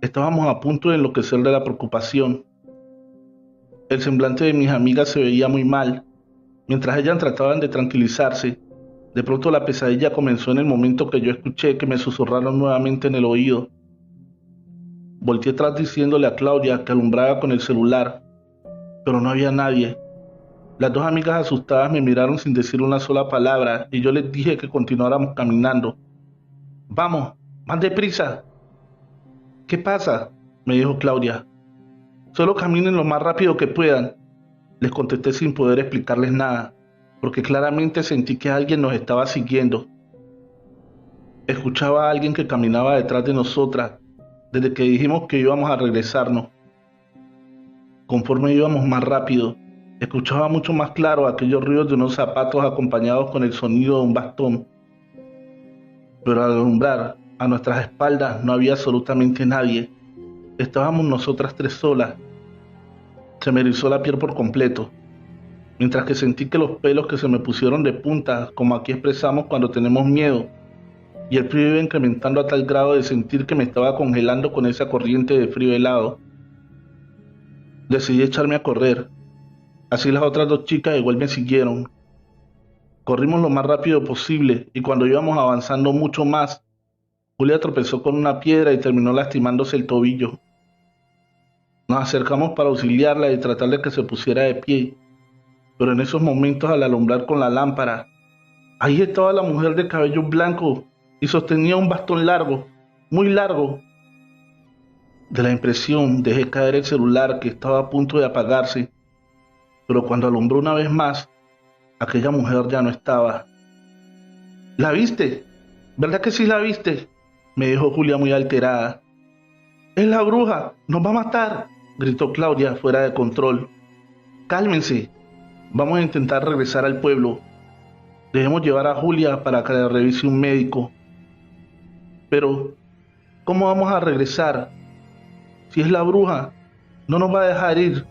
Estábamos a punto de enloquecer de la preocupación. El semblante de mis amigas se veía muy mal. Mientras ellas trataban de tranquilizarse, de pronto la pesadilla comenzó en el momento que yo escuché que me susurraron nuevamente en el oído. Volteé atrás diciéndole a Claudia que alumbraba con el celular, pero no había nadie. Las dos amigas asustadas me miraron sin decir una sola palabra y yo les dije que continuáramos caminando. «Vamos, más deprisa». «¿Qué pasa?», me dijo Claudia. «Solo caminen lo más rápido que puedan», les contesté sin poder explicarles nada, porque claramente sentí que alguien nos estaba siguiendo. Escuchaba a alguien que caminaba detrás de nosotras desde que dijimos que íbamos a regresarnos. Conforme íbamos más rápido, escuchaba mucho más claro aquellos ruidos de unos zapatos acompañados con el sonido de un bastón. Pero al alumbrar, a nuestras espaldas no había absolutamente nadie. Estábamos nosotras tres solas. Se me erizó la piel por completo, mientras que sentí que los pelos que se me pusieron de punta, como aquí expresamos cuando tenemos miedo, y el frío iba incrementando a tal grado de sentir que me estaba congelando con esa corriente de frío helado. Decidí echarme a correr. Así las otras dos chicas igual me siguieron. Corrimos lo más rápido posible y cuando íbamos avanzando mucho más, Julia tropezó con una piedra y terminó lastimándose el tobillo. Nos acercamos para auxiliarla y tratar de que se pusiera de pie, pero en esos momentos al alumbrar con la lámpara, ahí estaba la mujer de cabello blanco y sostenía un bastón largo, muy largo. De la impresión dejé caer el celular que estaba a punto de apagarse, pero cuando alumbró una vez más, aquella mujer ya no estaba. «¿La viste? ¿Verdad que sí la viste?», me dijo Julia muy alterada. «Es la bruja, nos va a matar». gritó Claudia fuera de control. Cálmense, vamos a intentar regresar al pueblo. Debemos llevar a Julia para que la revise un médico. Pero, ¿cómo vamos a regresar? Si es la bruja, no nos va a dejar ir.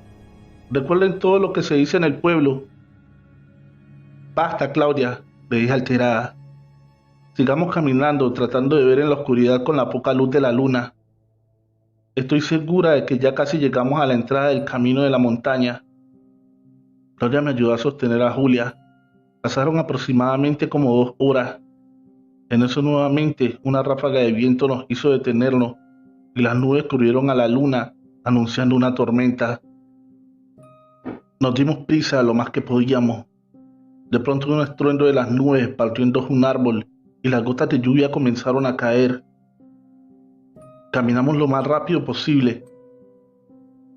Recuerden todo lo que se dice en el pueblo. Basta, Claudia, le dije alterada. Sigamos caminando, tratando de ver en la oscuridad con la poca luz de la luna. Estoy segura de que ya casi llegamos a la entrada del camino de la montaña. Claudia me ayudó a sostener a Julia. Pasaron aproximadamente como 2 horas. En eso nuevamente una ráfaga de viento nos hizo detenernos y las nubes cubrieron a la luna anunciando una tormenta. Nos dimos prisa lo más que podíamos. De pronto un estruendo de las nubes partió en dos un árbol y las gotas de lluvia comenzaron a caer. Caminamos lo más rápido posible.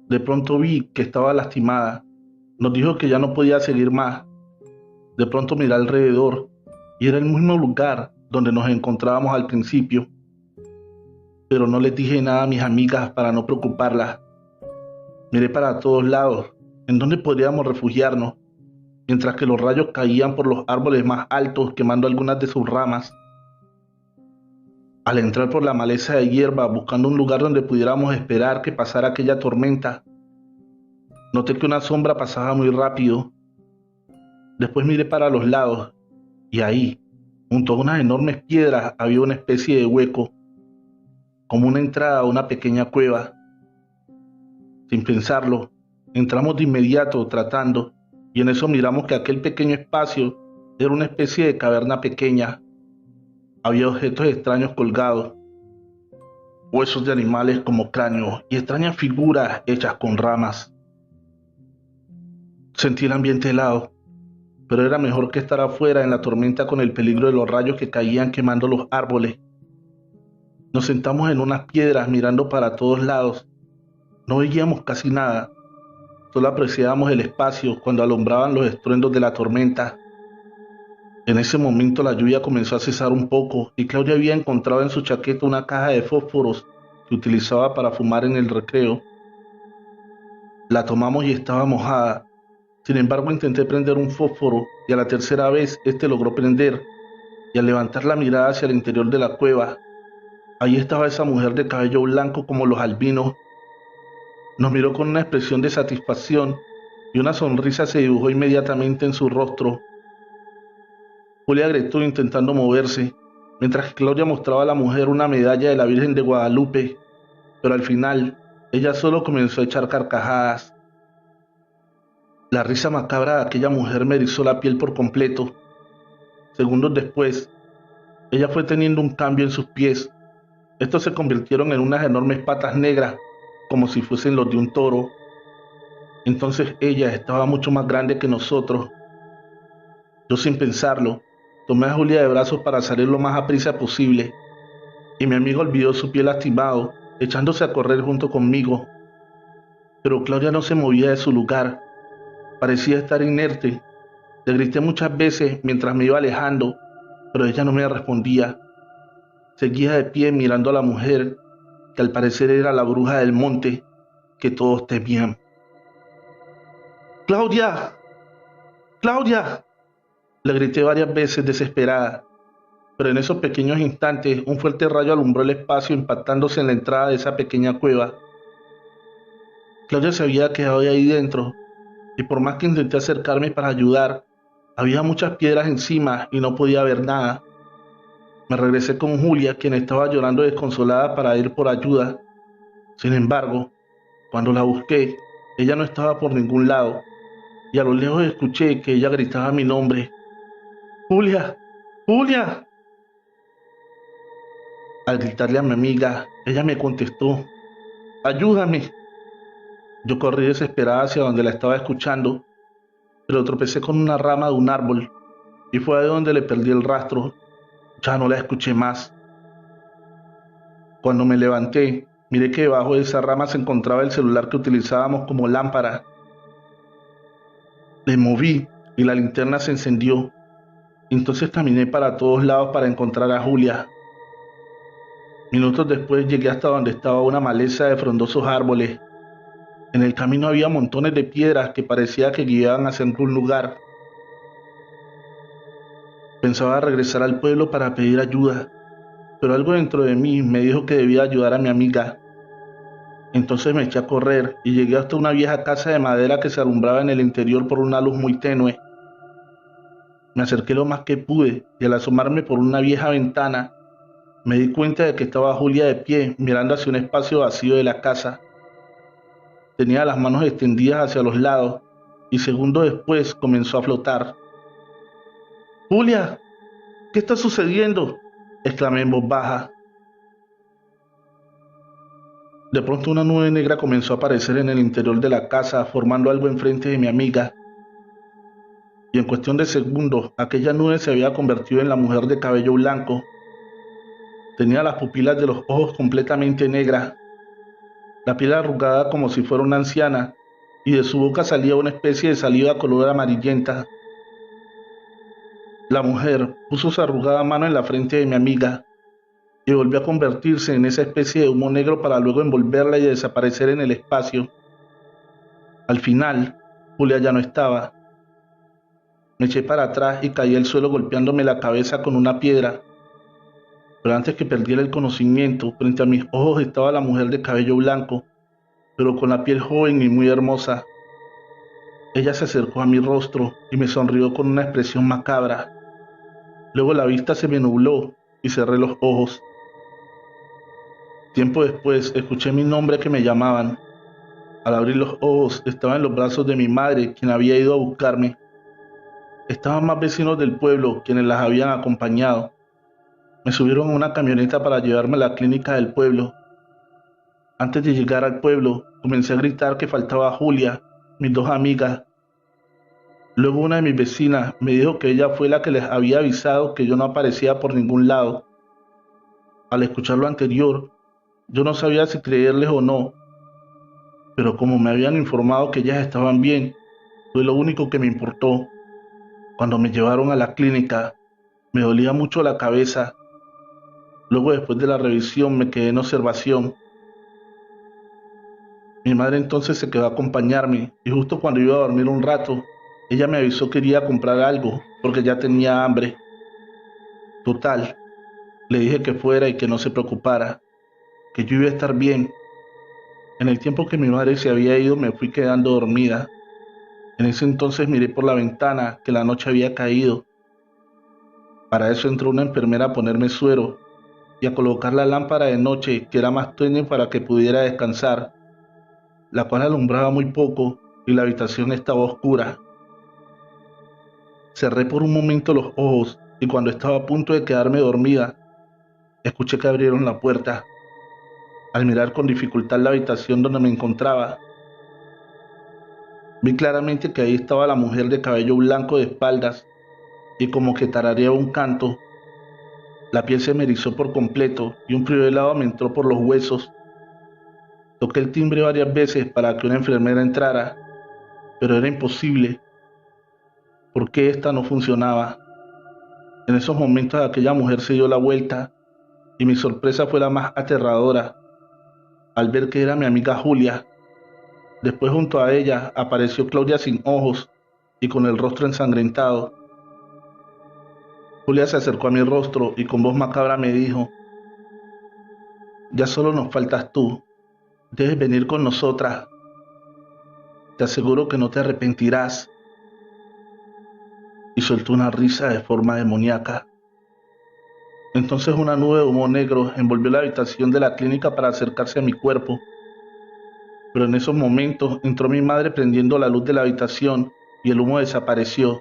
De pronto vi que estaba lastimada. Nos dijo que ya no podía seguir más. De pronto miré alrededor y era el mismo lugar donde nos encontrábamos al principio. Pero no les dije nada a mis amigas para no preocuparlas. Miré para todos lados, en dónde podríamos refugiarnos, mientras que los rayos caían por los árboles más altos quemando algunas de sus ramas. Al entrar por la maleza de hierba buscando un lugar donde pudiéramos esperar que pasara aquella tormenta, noté que una sombra pasaba muy rápido. Después miré para los lados y ahí, junto a unas enormes piedras, había una especie de hueco, como una entrada a una pequeña cueva. Sin pensarlo, entramos de inmediato tratando, y en eso miramos que aquel pequeño espacio era una especie de caverna pequeña. Había objetos extraños colgados, huesos de animales como cráneos y extrañas figuras hechas con ramas. Sentí el ambiente helado, pero era mejor que estar afuera en la tormenta con el peligro de los rayos que caían quemando los árboles. Nos sentamos en unas piedras mirando para todos lados. No veíamos casi nada, solo apreciábamos el espacio cuando alumbraban los estruendos de la tormenta. En ese momento la lluvia comenzó a cesar un poco y Claudia había encontrado en su chaqueta una caja de fósforos que utilizaba para fumar en el recreo. La tomamos y estaba mojada. Sin embargo, intenté prender un fósforo y a la tercera vez este logró prender, y al levantar la mirada hacia el interior de la cueva, ahí estaba esa mujer de cabello blanco como los albinos. Nos miró con una expresión de satisfacción y una sonrisa se dibujó inmediatamente en su rostro. Julia gritó intentando moverse, mientras que Claudia mostraba a la mujer una medalla de la Virgen de Guadalupe, pero al final ella solo comenzó a echar carcajadas. La risa macabra de aquella mujer me erizó la piel por completo. Segundos después, ella fue teniendo un cambio en sus pies. Estos se convirtieron en unas enormes patas negras, como si fuesen los de un toro. Entonces ella estaba mucho más grande que nosotros. Yo, sin pensarlo, tomé a Julia de brazos para salir lo más aprisa posible, y mi amigo olvidó su pie lastimado, echándose a correr junto conmigo. Pero Claudia no se movía de su lugar. Parecía estar inerte. Le grité muchas veces mientras me iba alejando, pero ella no me respondía. Seguía de pie mirando a la mujer, que al parecer era la bruja del monte que todos temían. ¡Claudia! ¡Claudia!, le grité varias veces desesperada, pero en esos pequeños instantes un fuerte rayo alumbró el espacio impactándose en la entrada de esa pequeña cueva. Claudia se había quedado ahí dentro, y por más que intenté acercarme para ayudar, había muchas piedras encima y no podía ver nada. Me regresé con Julia, quien estaba llorando desconsolada, para ir por ayuda. Sin embargo, cuando la busqué, ella no estaba por ningún lado, y a lo lejos escuché que ella gritaba mi nombre. ¡Julia! ¡Julia! Al gritarle a mi amiga, ella me contestó: ¡ayúdame! Yo corrí desesperada hacia donde la estaba escuchando, pero tropecé con una rama de un árbol, y fue ahí donde le perdí el rastro. Ya no la escuché más. Cuando me levanté, miré que debajo de esa rama se encontraba el celular que utilizábamos como lámpara. Le moví y la linterna se encendió. Entonces caminé para todos lados para encontrar a Julia. Minutos después llegué hasta donde estaba una maleza de frondosos árboles. En el camino había montones de piedras que parecía que guiaban hacia algún lugar. Pensaba regresar al pueblo para pedir ayuda, pero algo dentro de mí me dijo que debía ayudar a mi amiga. Entonces me eché a correr y llegué hasta una vieja casa de madera que se alumbraba en el interior por una luz muy tenue. Me acerqué lo más que pude y al asomarme por una vieja ventana, me di cuenta de que estaba Julia de pie mirando hacia un espacio vacío de la casa. Tenía las manos extendidas hacia los lados y segundos después comenzó a flotar. «Julia, ¿qué está sucediendo?», exclamé en voz baja. De pronto una nube negra comenzó a aparecer en el interior de la casa, formando algo enfrente de mi amiga. Y en cuestión de segundos, aquella nube se había convertido en la mujer de cabello blanco. Tenía las pupilas de los ojos completamente negras, la piel arrugada como si fuera una anciana, y de su boca salía una especie de saliva color amarillenta. La mujer puso su arrugada mano en la frente de mi amiga y volvió a convertirse en esa especie de humo negro para luego envolverla y desaparecer en el espacio. Al final, Julia ya no estaba. Me eché para atrás y caí al suelo golpeándome la cabeza con una piedra. Pero antes que perdiera el conocimiento, frente a mis ojos estaba la mujer de cabello blanco, pero con la piel joven y muy hermosa. Ella se acercó a mi rostro y me sonrió con una expresión macabra. Luego la vista se me nubló y cerré los ojos. Tiempo después escuché mi nombre que me llamaban. Al abrir los ojos estaba en los brazos de mi madre, quien había ido a buscarme. Estaban más vecinos del pueblo quienes las habían acompañado. Me subieron a una camioneta para llevarme a la clínica del pueblo. Antes de llegar al pueblo, comencé a gritar que faltaba Julia, mis dos amigas. Luego una de mis vecinas me dijo que ella fue la que les había avisado que yo no aparecía por ningún lado. Al escuchar lo anterior, yo no sabía si creerles o no, pero como me habían informado que ellas estaban bien, fue lo único que me importó. Cuando me llevaron a la clínica, me dolía mucho la cabeza. Luego, después de la revisión, me quedé en observación. Mi madre entonces se quedó a acompañarme y justo cuando iba a dormir un rato, ella me avisó que iría a comprar algo porque ya tenía hambre. Total, le dije que fuera y que no se preocupara, que yo iba a estar bien. En el tiempo que mi madre se había ido, me fui quedando dormida. En ese entonces miré por la ventana que la noche había caído. Para eso entró una enfermera a ponerme suero y a colocar la lámpara de noche, que era más tenue para que pudiera descansar, la cual alumbraba muy poco y la habitación estaba oscura. Cerré por un momento los ojos y cuando estaba a punto de quedarme dormida, escuché que abrieron la puerta. Al mirar con dificultad la habitación donde me encontraba, vi claramente que ahí estaba la mujer de cabello blanco de espaldas y como que tarareaba un canto. La piel se me erizó por completo y un frío helado me entró por los huesos. Toqué el timbre varias veces para que una enfermera entrara, pero era imposible. ¿Por qué esta no funcionaba? En esos momentos aquella mujer se dio la vuelta y mi sorpresa fue la más aterradora al ver que era mi amiga Julia. Después junto a ella apareció Claudia sin ojos y con el rostro ensangrentado. Julia se acercó a mi rostro y con voz macabra me dijo: «Ya solo nos faltas tú, debes venir con nosotras. Te aseguro que no te arrepentirás». Y soltó una risa de forma demoníaca. Entonces una nube de humo negro envolvió la habitación de la clínica para acercarse a mi cuerpo. Pero en esos momentos entró mi madre prendiendo la luz de la habitación y el humo desapareció.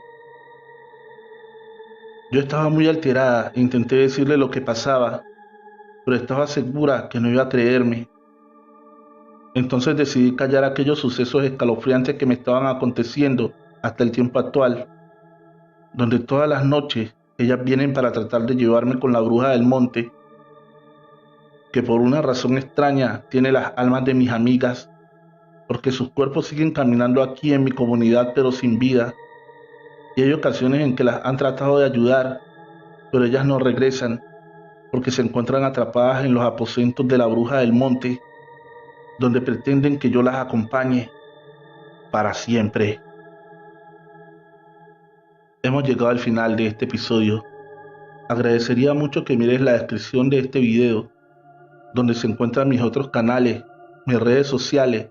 Yo estaba muy alterada e intenté decirle lo que pasaba, pero estaba segura que no iba a creerme. Entonces decidí callar aquellos sucesos escalofriantes que me estaban aconteciendo hasta el tiempo actual, donde todas las noches ellas vienen para tratar de llevarme con la bruja del monte, que por una razón extraña tiene las almas de mis amigas, porque sus cuerpos siguen caminando aquí en mi comunidad pero sin vida, y hay ocasiones en que las han tratado de ayudar, pero ellas no regresan, porque se encuentran atrapadas en los aposentos de la bruja del monte. donde pretenden que yo las acompañe para siempre. Hemos llegado al final de este episodio. Agradecería mucho que mires la descripción de este video, donde se encuentran mis otros canales, mis redes sociales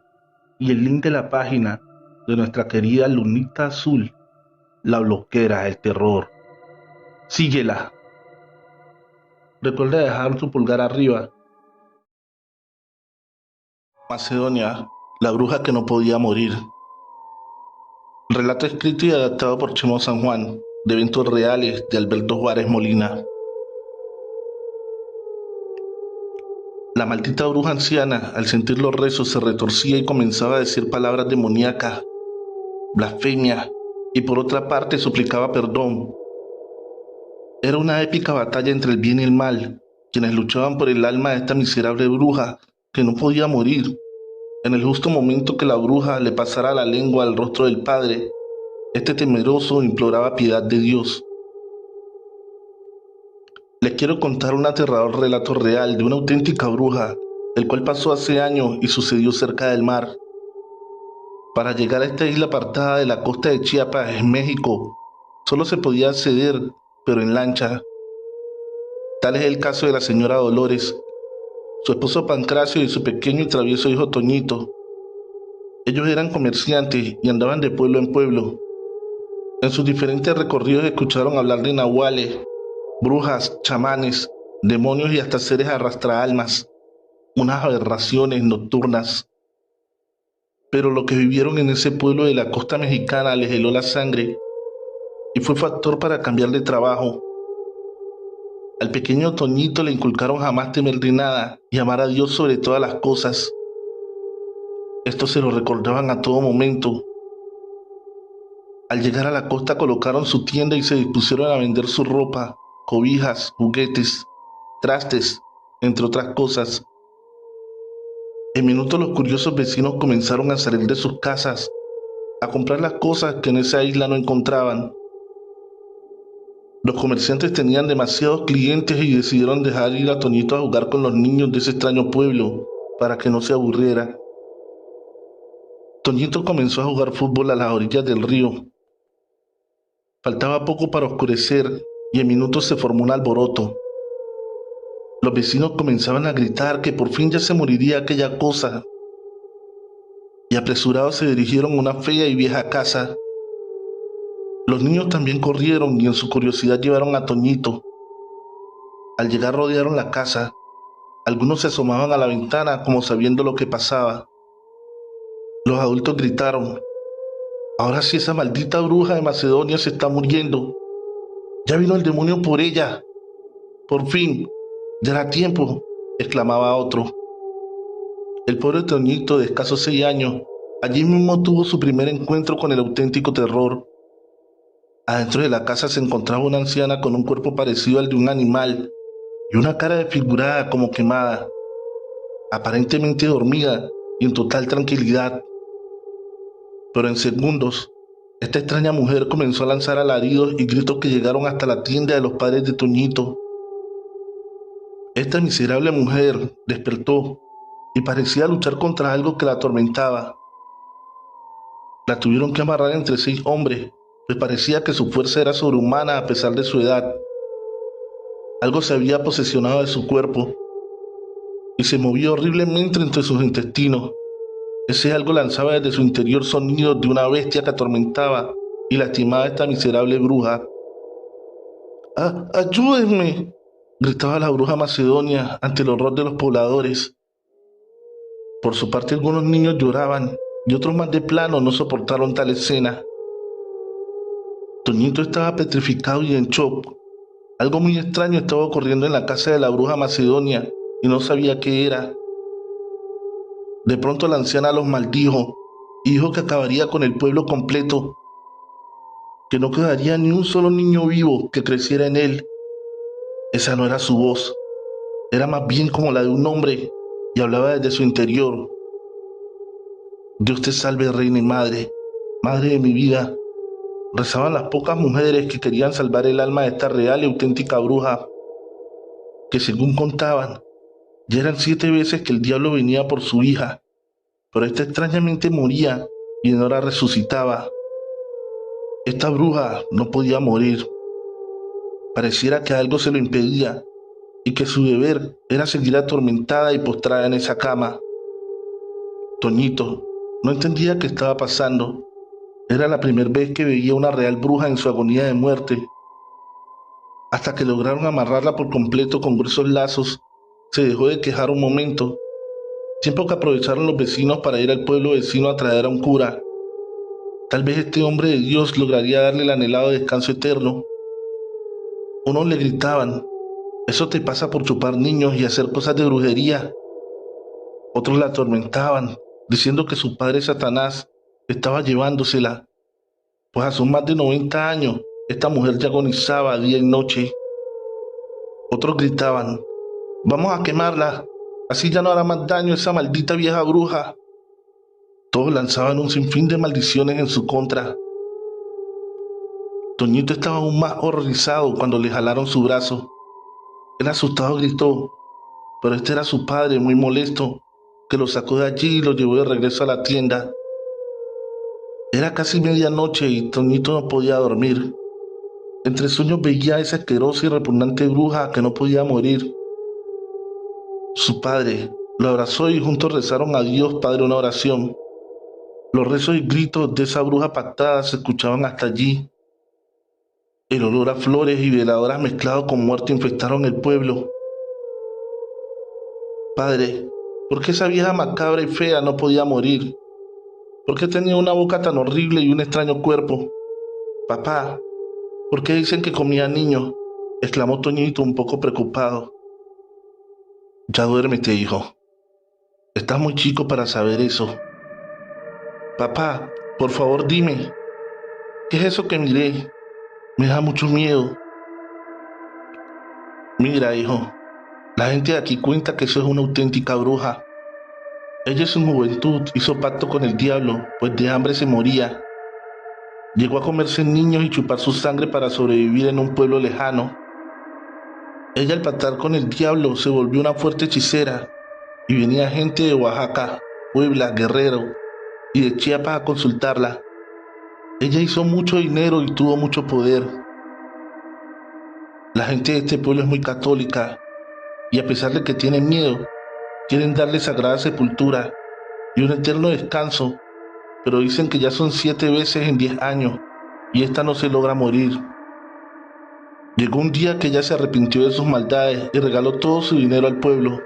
y el link de la página de nuestra querida Lunita Azul, la bloquera del terror. Síguela. Recuerda dejar tu pulgar arriba. Macedonia, la bruja que no podía morir. Relato escrito y adaptado por Chemo San Juan, de eventos reales de Alberto Juárez Molina. La maldita bruja anciana, al sentir los rezos, se retorcía y comenzaba a decir palabras demoníacas, blasfemia, y por otra parte suplicaba perdón. Era una épica batalla entre el bien y el mal, quienes luchaban por el alma de esta miserable bruja que no podía morir. En el justo momento que la bruja le pasara la lengua al rostro del padre, este temeroso imploraba piedad de Dios. Les quiero contar un aterrador relato real de una auténtica bruja, el cual pasó hace años y sucedió cerca del mar. Para llegar a esta isla apartada de la costa de Chiapas, en México, solo se podía acceder, pero en lancha. Tal es el caso de la señora Dolores, su esposo Pancracio y su pequeño y travieso hijo Toñito. Ellos eran comerciantes y andaban de pueblo en pueblo. En sus diferentes recorridos escucharon hablar de nahuales, brujas, chamanes, demonios y hasta seres arrastraalmas, unas aberraciones nocturnas. Pero lo que vivieron en ese pueblo de la costa mexicana les heló la sangre y fue factor para cambiar de trabajo. Al pequeño Toñito le inculcaron jamás temer de nada y amar a Dios sobre todas las cosas. Esto se lo recordaban a todo momento. Al llegar a la costa colocaron su tienda y se dispusieron a vender su ropa, cobijas, juguetes, trastes, entre otras cosas. En minutos los curiosos vecinos comenzaron a salir de sus casas a comprar las cosas que en esa isla no encontraban. Los comerciantes tenían demasiados clientes y decidieron dejar ir a Toñito a jugar con los niños de ese extraño pueblo para que no se aburriera. Toñito comenzó a jugar fútbol a las orillas del río. Faltaba poco para oscurecer y en minutos se formó un alboroto. Los vecinos comenzaban a gritar que por fin ya se moriría aquella cosa, y apresurados se dirigieron a una fea y vieja casa. Los niños también corrieron y en su curiosidad llevaron a Toñito. Al llegar rodearon la casa. Algunos se asomaban a la ventana como sabiendo lo que pasaba. Los adultos gritaron: ahora sí esa maldita bruja de Macedonia se está muriendo. Ya vino el demonio por ella. Por fin, ya era tiempo, exclamaba otro. El pobre Toñito, de escasos 6 años, allí mismo tuvo su primer encuentro con el auténtico terror. Adentro de la casa se encontraba una anciana con un cuerpo parecido al de un animal y una cara desfigurada como quemada, aparentemente dormida y en total tranquilidad. Pero en segundos, esta extraña mujer comenzó a lanzar alaridos y gritos que llegaron hasta la tienda de los padres de Toñito. Esta miserable mujer despertó y parecía luchar contra algo que la atormentaba. La tuvieron que amarrar entre 6 hombres, pues parecía que su fuerza era sobrehumana a pesar de su edad. Algo se había posesionado de su cuerpo y se movía horriblemente entre sus intestinos. Ese algo lanzaba desde su interior sonidos de una bestia que atormentaba y lastimaba a esta miserable bruja. ¡Ayúdenme!, gritaba la bruja Macedonia ante el horror de los pobladores. Por su parte, algunos niños lloraban y otros más de plano no soportaron tal escena. Toñito estaba petrificado y en shock. Algo muy extraño estaba ocurriendo en la casa de la bruja Macedonia y no sabía qué era. De pronto la anciana los maldijo y dijo que acabaría con el pueblo completo, que no quedaría ni un solo niño vivo que creciera en él. Esa no era su voz, era más bien como la de un hombre y hablaba desde su interior. Dios te salve, reina y madre, madre de mi vida, rezaban las pocas mujeres que querían salvar el alma de esta real y auténtica bruja, que según contaban, ya eran 7 veces que el diablo venía por su hija pero esta extrañamente moría y en hora resucitaba. Esta bruja no podía morir. Pareciera que algo se lo impedía y que su deber era seguir atormentada y postrada en esa cama. Toñito no entendía qué estaba pasando. Era la primera vez que veía una real bruja en su agonía de muerte. Hasta que lograron amarrarla por completo con gruesos lazos, se dejó de quejar un momento, tiempo que aprovecharon los vecinos para ir al pueblo vecino a traer a un cura. Tal vez este hombre de Dios lograría darle el anhelado descanso eterno. Unos le gritaban: eso te pasa por chupar niños y hacer cosas de brujería. Otros la atormentaban, diciendo que su padre Satanás estaba llevándosela, pues a sus más de 90 años, esta mujer ya agonizaba día y noche. Otros gritaban: vamos a quemarla, así ya no hará más daño esa maldita vieja bruja. Todos lanzaban un sinfín de maldiciones en su contra. Toñito estaba aún más horrorizado cuando le jalaron su brazo. Él asustado gritó, pero este era su padre, muy molesto, que lo sacó de allí y lo llevó de regreso a la tienda. Era casi medianoche y Toñito no podía dormir. Entre sueños veía a esa asquerosa y repugnante bruja que no podía morir. Su padre lo abrazó y juntos rezaron a Dios Padre una oración. Los rezos y gritos de esa bruja pactada se escuchaban hasta allí. El olor a flores y veladoras mezclado con muerte infestaron el pueblo. Padre, ¿por qué esa vieja macabra y fea no podía morir? ¿Por qué tenía una boca tan horrible y un extraño cuerpo? Papá, ¿por qué dicen que comía niños?, exclamó Toñito un poco preocupado. Ya duérmete, hijo. Estás muy chico para saber eso. Papá, por favor dime, ¿qué es eso que miré? Me da mucho miedo. Mira, hijo, la gente de aquí cuenta que eso es una auténtica bruja. Ella en su juventud hizo pacto con el diablo, pues de hambre se moría. Llegó a comerse niños y chupar su sangre para sobrevivir en un pueblo lejano. Ella al pactar con el diablo se volvió una fuerte hechicera y venía gente de Oaxaca, Puebla, Guerrero y de Chiapas a consultarla. Ella hizo mucho dinero y tuvo mucho poder. La gente de este pueblo es muy católica y a pesar de que tienen miedo, quieren darle sagrada sepultura y un eterno descanso, pero dicen que ya son 7 veces en 10 años y esta no se logra morir. Llegó un día que ella se arrepintió de sus maldades y regaló todo su dinero al pueblo.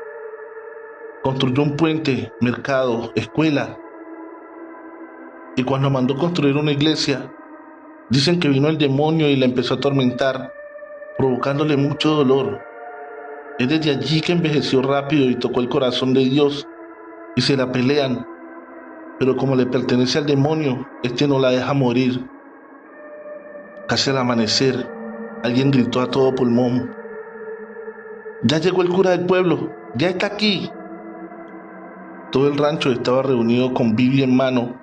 Construyó un puente, mercado, escuela. Y cuando mandó construir una iglesia, dicen que vino el demonio y la empezó a atormentar, provocándole mucho dolor. Es desde allí que envejeció rápido y tocó el corazón de Dios y se la pelean, pero como le pertenece al demonio, este no la deja morir. Casi al amanecer, alguien gritó a todo pulmón: ¡ya llegó el cura del pueblo! ¡Ya está aquí! Todo el rancho estaba reunido con Biblia en mano,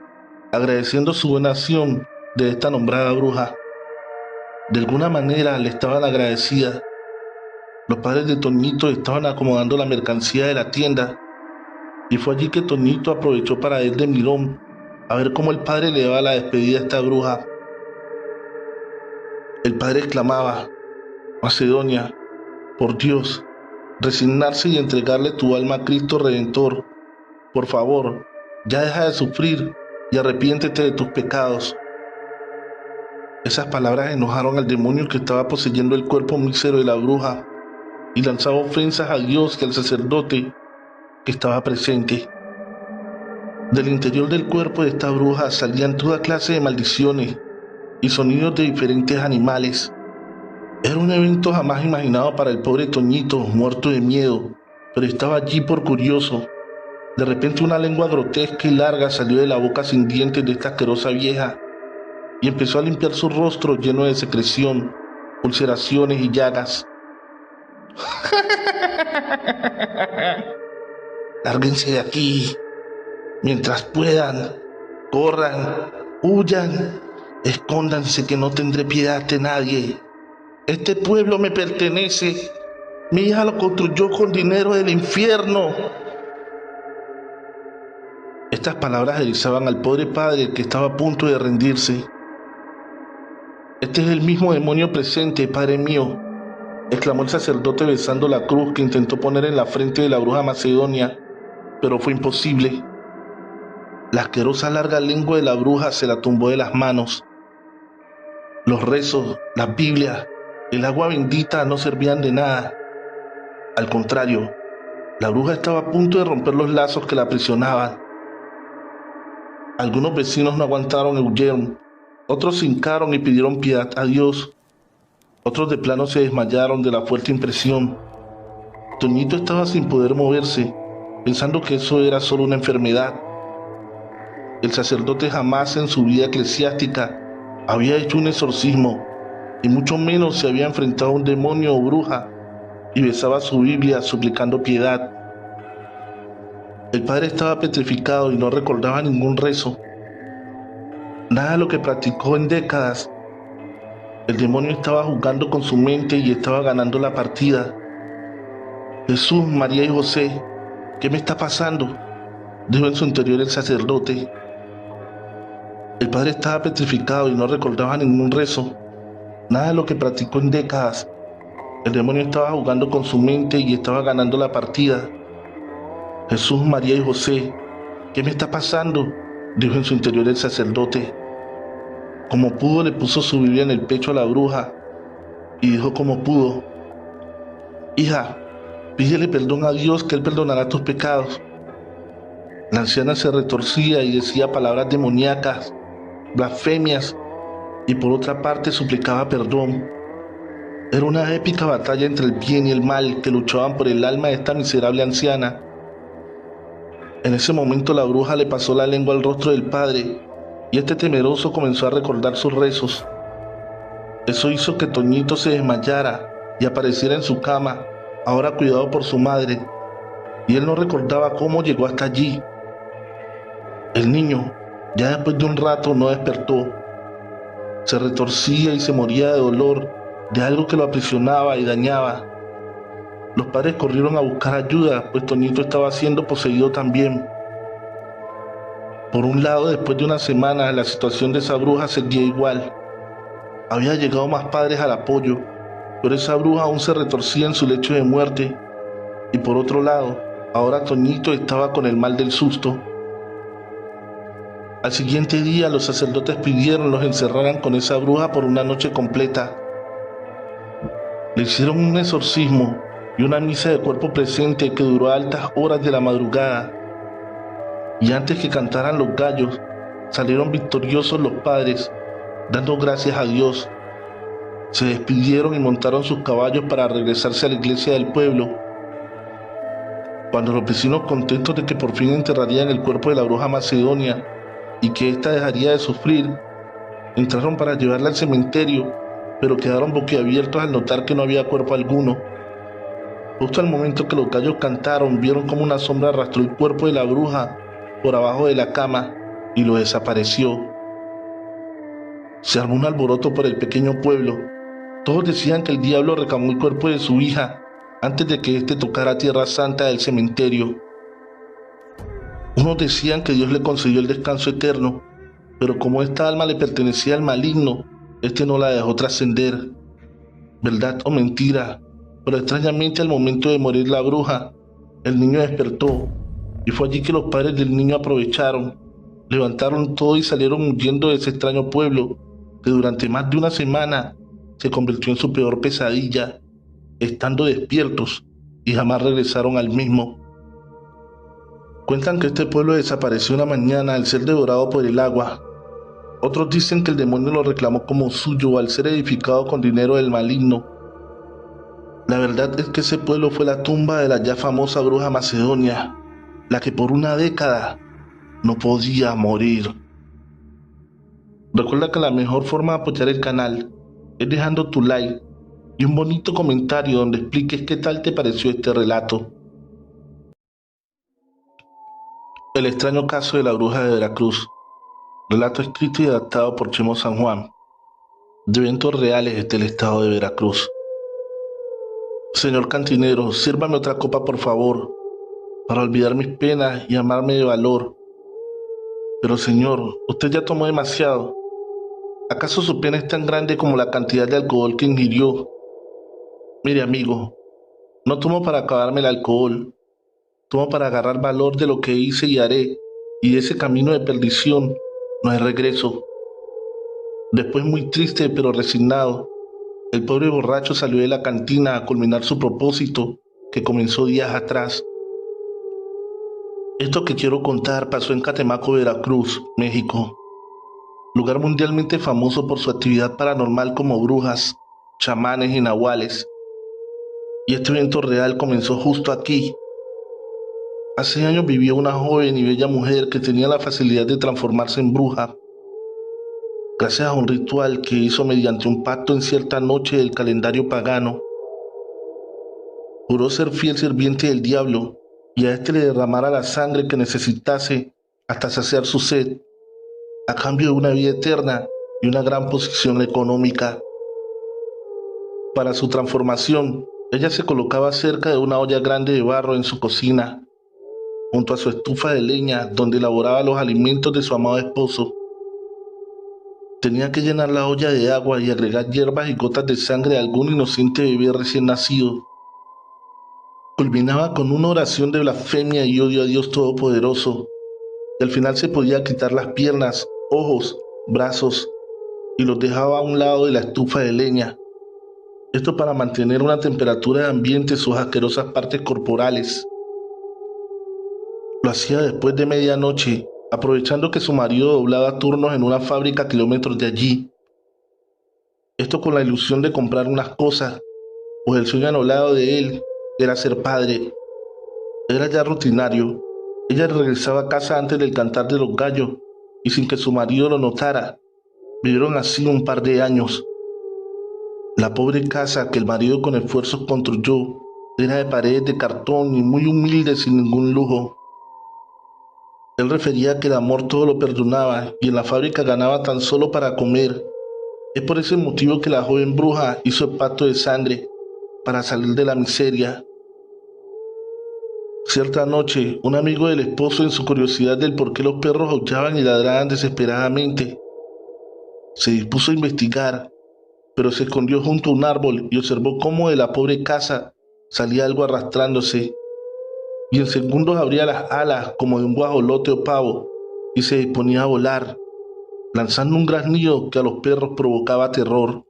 agradeciendo su buena acción de esta nombrada bruja. De alguna manera le estaban agradecidas. Los padres de Toñito estaban acomodando la mercancía de la tienda y fue allí que Toñito aprovechó para ir de mirón a ver cómo el padre le daba la despedida a esta bruja. El padre exclamaba: Macedonia, por Dios, resignarse y entregarle tu alma a Cristo Redentor. Por favor, ya deja de sufrir y arrepiéntete de tus pecados. Esas palabras enojaron al demonio que estaba poseyendo el cuerpo mísero de la bruja y lanzaba ofensas a Dios y al sacerdote que estaba presente. Del interior del cuerpo de esta bruja salían toda clase de maldiciones y sonidos de diferentes animales. Era un evento jamás imaginado para el pobre Toñito, muerto de miedo, pero estaba allí por curioso. De repente una lengua grotesca y larga salió de la boca sin dientes de esta asquerosa vieja y empezó a limpiar su rostro lleno de secreción, ulceraciones y llagas. Lárguense de aquí, mientras puedan, corran, huyan, escóndanse que no tendré piedad de nadie. Este pueblo me pertenece, mi hija lo construyó con dinero del infierno. Estas palabras erizaban al pobre padre que estaba a punto de rendirse. «Este es el mismo demonio presente, Padre mío», exclamó el sacerdote besando la cruz que intentó poner en la frente de la bruja macedonia, pero fue imposible. La asquerosa larga lengua de la bruja se la tumbó de las manos. Los rezos, las Biblias, el agua bendita no servían de nada. Al contrario, la bruja estaba a punto de romper los lazos que la aprisionaban. Algunos vecinos no aguantaron y huyeron. Otros se hincaron y pidieron piedad a Dios. Otros de plano se desmayaron de la fuerte impresión. Toñito estaba sin poder moverse, pensando que eso era solo una enfermedad. El sacerdote jamás en su vida eclesiástica había hecho un exorcismo, y mucho menos se había enfrentado a un demonio o bruja, y besaba su Biblia suplicando piedad. El padre estaba petrificado y no recordaba ningún rezo. Nada de lo que practicó en décadas. El demonio estaba jugando con su mente y estaba ganando la partida. «Jesús, María y José, ¿qué me está pasando?», dijo en su interior el sacerdote. El padre estaba petrificado y no recordaba ningún rezo. Nada de lo que practicó en décadas. El demonio estaba jugando con su mente y estaba ganando la partida. «Jesús, María y José, ¿qué me está pasando?», dijo en su interior el sacerdote. Como pudo, le puso su Biblia en el pecho a la bruja y dijo como pudo: «Hija, pídele perdón a Dios, que Él perdonará tus pecados». La anciana se retorcía y decía palabras demoníacas, blasfemias, y por otra parte suplicaba perdón. Era una épica batalla entre el bien y el mal que luchaban por el alma de esta miserable anciana. En ese momento la bruja le pasó la lengua al rostro del padre y este temeroso comenzó a recordar sus rezos. Eso hizo que Toñito se desmayara y apareciera en su cama, ahora cuidado por su madre, y él no recordaba cómo llegó hasta allí. El niño, ya después de un rato, no despertó. Se retorcía y se moría de dolor de algo que lo aprisionaba y dañaba. Los padres corrieron a buscar ayuda, pues Toñito estaba siendo poseído también. Por un lado, después de una semana, la situación de esa bruja seguía igual. Había llegado más padres al apoyo, pero esa bruja aún se retorcía en su lecho de muerte. Y por otro lado, ahora Toñito estaba con el mal del susto. Al siguiente día, los sacerdotes pidieron los encerraran con esa bruja por una noche completa. Le hicieron un exorcismo y una misa de cuerpo presente que duró a altas horas de la madrugada. Y antes que cantaran los gallos, salieron victoriosos los padres, dando gracias a Dios. Se despidieron y montaron sus caballos para regresarse a la iglesia del pueblo. Cuando los vecinos, contentos de que por fin enterrarían el cuerpo de la bruja macedonia y que ésta dejaría de sufrir, entraron para llevarla al cementerio, pero quedaron boquiabiertos al notar que no había cuerpo alguno. Justo al momento que los gallos cantaron, vieron como una sombra arrastró el cuerpo de la bruja por abajo de la cama y lo desapareció. Se armó un alboroto por el pequeño pueblo. Todos decían que el diablo reclamó el cuerpo de su hija antes de que éste tocara tierra santa del cementerio. Unos decían que Dios le concedió el descanso eterno, pero como esta alma le pertenecía al maligno, este no la dejó trascender. ¿Verdad o mentira? Pero extrañamente, al momento de morir la bruja, el niño despertó, y fue allí que los padres del niño aprovecharon, levantaron todo y salieron huyendo de ese extraño pueblo que durante más de una semana se convirtió en su peor pesadilla, estando despiertos, y jamás regresaron al mismo. Cuentan que este pueblo desapareció una mañana al ser devorado por el agua. Otros dicen que el demonio lo reclamó como suyo al ser edificado con dinero del maligno. La verdad es que ese pueblo fue la tumba de la ya famosa bruja macedonia, la que por una década no podía morir. Recuerda que la mejor forma de apoyar el canal es dejando tu like y un bonito comentario donde expliques qué tal te pareció este relato. El extraño caso de la bruja de Veracruz. Relato escrito y adaptado por Chemo San Juan, de eventos reales del estado de Veracruz. Señor cantinero, sírvame otra copa por favor, para olvidar mis penas y armarme de valor, Pero señor, usted ya tomó demasiado. ¿Acaso su pena es tan grande como la cantidad de alcohol que ingirió? Mire, amigo, no tomo para acabarme el alcohol, tomo para agarrar valor de lo que hice y haré, y de ese camino de perdición no hay regreso. Después, muy triste pero resignado, el pobre borracho salió de la cantina a culminar su propósito que comenzó días atrás. Esto que quiero contar pasó en Catemaco, Veracruz, México, lugar mundialmente famoso por su actividad paranormal como brujas, chamanes y nahuales. Y este evento real comenzó justo aquí. Hace años vivió una joven y bella mujer que tenía la facilidad de transformarse en bruja, gracias a un ritual que hizo mediante un pacto en cierta noche del calendario pagano. Juró ser fiel sirviente del diablo y a este le derramara la sangre que necesitase hasta saciar su sed, a cambio de una vida eterna y una gran posición económica. Para su transformación, ella se colocaba cerca de una olla grande de barro en su cocina, junto a su estufa de leña donde elaboraba los alimentos de su amado esposo. Tenía que llenar la olla de agua y agregar hierbas y gotas de sangre de algún inocente bebé recién nacido. Culminaba con una oración de blasfemia y odio a Dios Todopoderoso, y al final se podía quitar las piernas, ojos, brazos, y los dejaba a un lado de la estufa de leña. Esto para mantener una temperatura de ambiente en sus asquerosas partes corporales. Lo hacía después de medianoche, aprovechando que su marido doblaba turnos en una fábrica a kilómetros de allí. Esto con la ilusión de comprar unas cosas, pues el sueño anhelado de él era ser padre. Era ya rutinario. Ella regresaba a casa antes del cantar de los gallos y sin que su marido lo notara. Vivieron así un par de años. La pobre casa que el marido con esfuerzo construyó era de paredes de cartón y muy humilde, sin ningún lujo. Él refería que el amor todo lo perdonaba y en la fábrica ganaba tan solo para comer. Es por ese motivo que la joven bruja hizo el pacto de sangre para salir de la miseria. Cierta noche, un amigo del esposo, en su curiosidad del por qué los perros aullaban y ladraban desesperadamente, se dispuso a investigar, pero se escondió junto a un árbol y observó cómo de la pobre casa salía algo arrastrándose, y en segundos abría las alas como de un guajolote o pavo y se disponía a volar, lanzando un graznido que a los perros provocaba terror.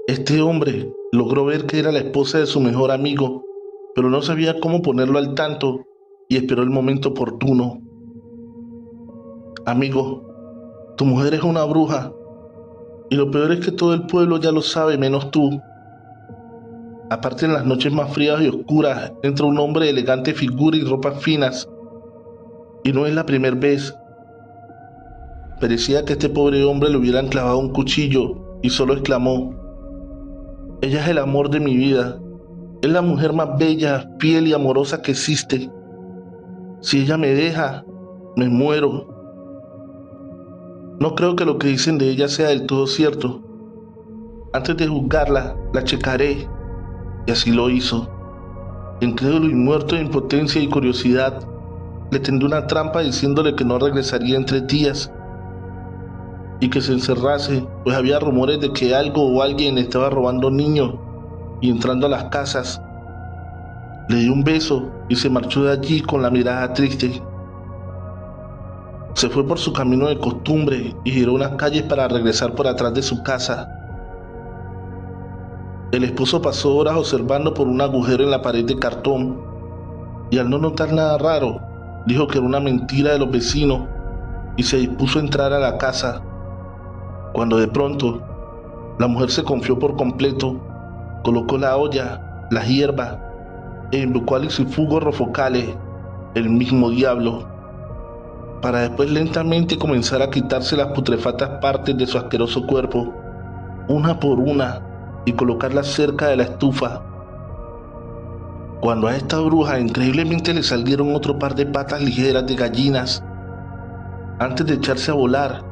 Este hombre logró ver que era la esposa de su mejor amigo, pero no sabía cómo ponerlo al tanto y esperó el momento oportuno. Amigo, tu mujer es una bruja, y lo peor es que todo el pueblo ya lo sabe menos tú. Aparte, en las noches más frías y oscuras entra un hombre de elegante figura y ropas finas, y no es la primera vez. Parecía que este pobre hombre le hubieran clavado un cuchillo y solo exclamó: ella es el amor de mi vida. Es la mujer más bella, fiel y amorosa que existe. Si ella me deja, me muero. No creo que lo que dicen de ella sea del todo cierto. Antes de juzgarla, la checaré. Y así lo hizo. Incrédulo y muerto de impotencia y curiosidad, le tendió una trampa diciéndole que no regresaría en 3 días y que se encerrase, pues había rumores de que algo o alguien estaba robando niños y entrando a las casas. Le dio un beso y se marchó de allí con la mirada triste. Se fue por su camino de costumbre y giró unas calles para regresar por atrás de su casa. El esposo pasó horas observando por un agujero en la pared de cartón y al no notar nada raro, dijo que era una mentira de los vecinos y se dispuso a entrar a la casa, cuando de pronto la mujer se confió por completo, colocó la olla, la hierba e invocó al Icifugo Rofocales, el mismo diablo, para después lentamente comenzar a quitarse las putrefactas partes de su asqueroso cuerpo, una por una, y colocarlas cerca de la estufa. Cuando a esta bruja increíblemente le salieron otro par de patas ligeras de gallinas, antes de echarse a volar,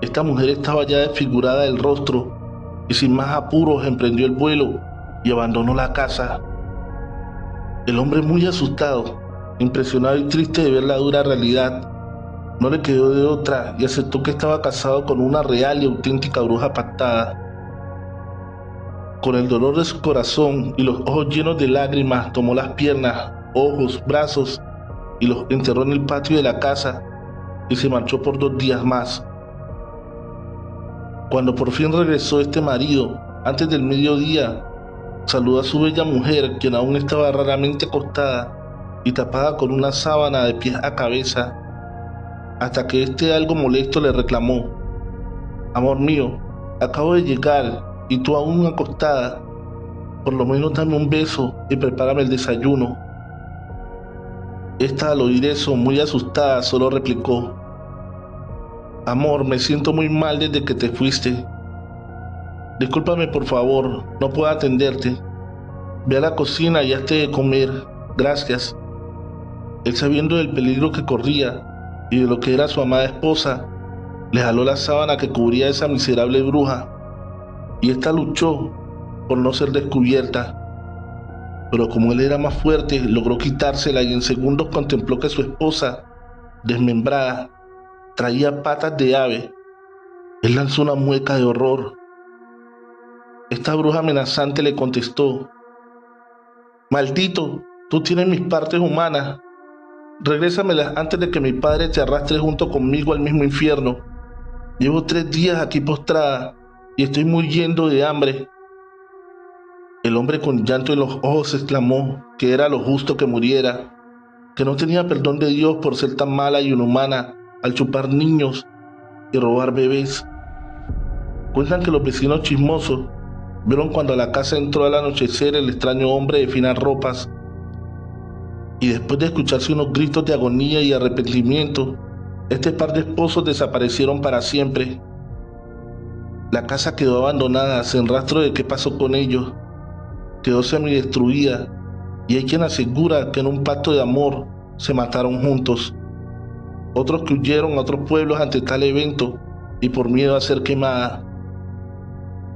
esta mujer estaba ya desfigurada del rostro y sin más apuros emprendió el vuelo y abandonó la casa. El hombre, muy asustado, impresionado y triste de ver la dura realidad, No le quedó de otra y aceptó que estaba casado con una real y auténtica bruja pactada. Con el dolor de su corazón y los ojos llenos de lágrimas, tomó las piernas, ojos, brazos y los enterró en el patio de la casa y se marchó por 2 días más. Cuando por fin regresó este marido, antes del mediodía, saludó a su bella mujer, quien aún estaba raramente acostada y tapada con una sábana de pies a cabeza, hasta que algo molesto le reclamó: «Amor mío, acabo de llegar y tú aún acostada. Por lo menos dame un beso y prepárame el desayuno». Esta, al oír eso, muy asustada, solo replicó: «Amor, me siento muy mal desde que te fuiste. Discúlpame, por favor, no puedo atenderte. Ve a la cocina y hazte de comer. Gracias». Él, sabiendo del peligro que corría y de lo que era su amada esposa, le jaló la sábana que cubría a esa miserable bruja, y ésta luchó por no ser descubierta. Pero como él era más fuerte, logró quitársela y en segundos contempló que su esposa, desmembrada, traía patas de ave. Él lanzó una mueca de horror. Esta bruja amenazante le contestó: «Maldito, tú tienes mis partes humanas. Regrésamelas antes de que mi padre te arrastre junto conmigo al mismo infierno. Llevo 3 días aquí postrada y estoy muriendo de hambre». El hombre, con llanto en los ojos, exclamó que era lo justo que muriera, que no tenía perdón de Dios por ser tan mala y inhumana al chupar niños y robar bebés. Cuentan que los vecinos chismosos vieron cuando a la casa entró al anochecer el extraño hombre de finas ropas, y después de escucharse unos gritos de agonía y arrepentimiento, este par de esposos desaparecieron para siempre. La casa quedó abandonada, sin rastro de qué pasó con ellos. Quedó semidestruida, y hay quien asegura que en un pacto de amor se mataron juntos. Otros que huyeron a otros pueblos ante tal evento y por miedo a ser quemada.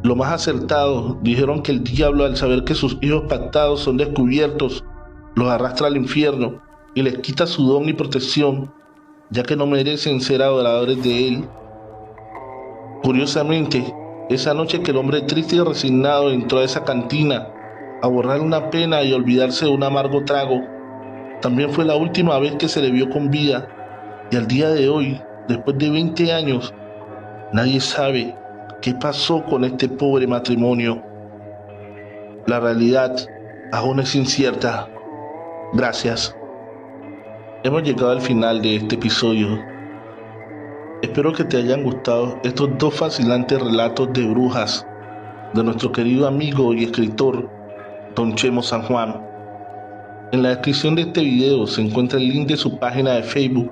Lo más acertado, dijeron que el diablo, al saber que sus hijos pactados son descubiertos, los arrastra al infierno y les quita su don y protección, ya que no merecen ser adoradores de él. Curiosamente, esa noche que el hombre triste y resignado entró a esa cantina a borrar una pena y olvidarse de un amargo trago, también fue la última vez que se le vio con vida, y al día de hoy, después de 20 años, nadie sabe qué pasó con este pobre matrimonio. La realidad aún es incierta. Gracias. Hemos llegado al final de este episodio. Espero que te hayan gustado estos 2 fascinantes relatos de brujas de nuestro querido amigo y escritor Don Chemo San Juan. En la descripción de este video se encuentra el link de su página de Facebook,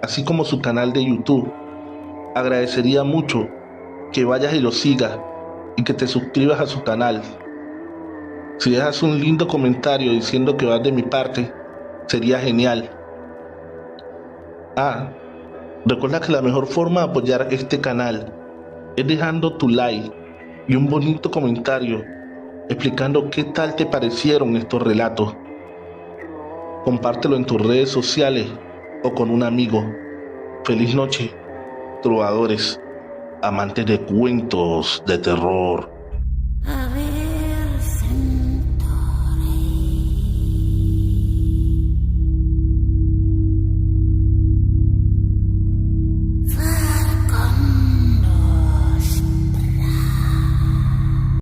así como su canal de YouTube. Agradecería mucho que vayas y lo sigas y que te suscribas a su canal. Si dejas un lindo comentario diciendo que vas de mi parte, sería genial. Recuerda que la mejor forma de apoyar este canal es dejando tu like y un bonito comentario explicando qué tal te parecieron estos relatos. Compártelo en tus redes sociales o con un amigo. Feliz noche, trovadores, amantes de cuentos de terror.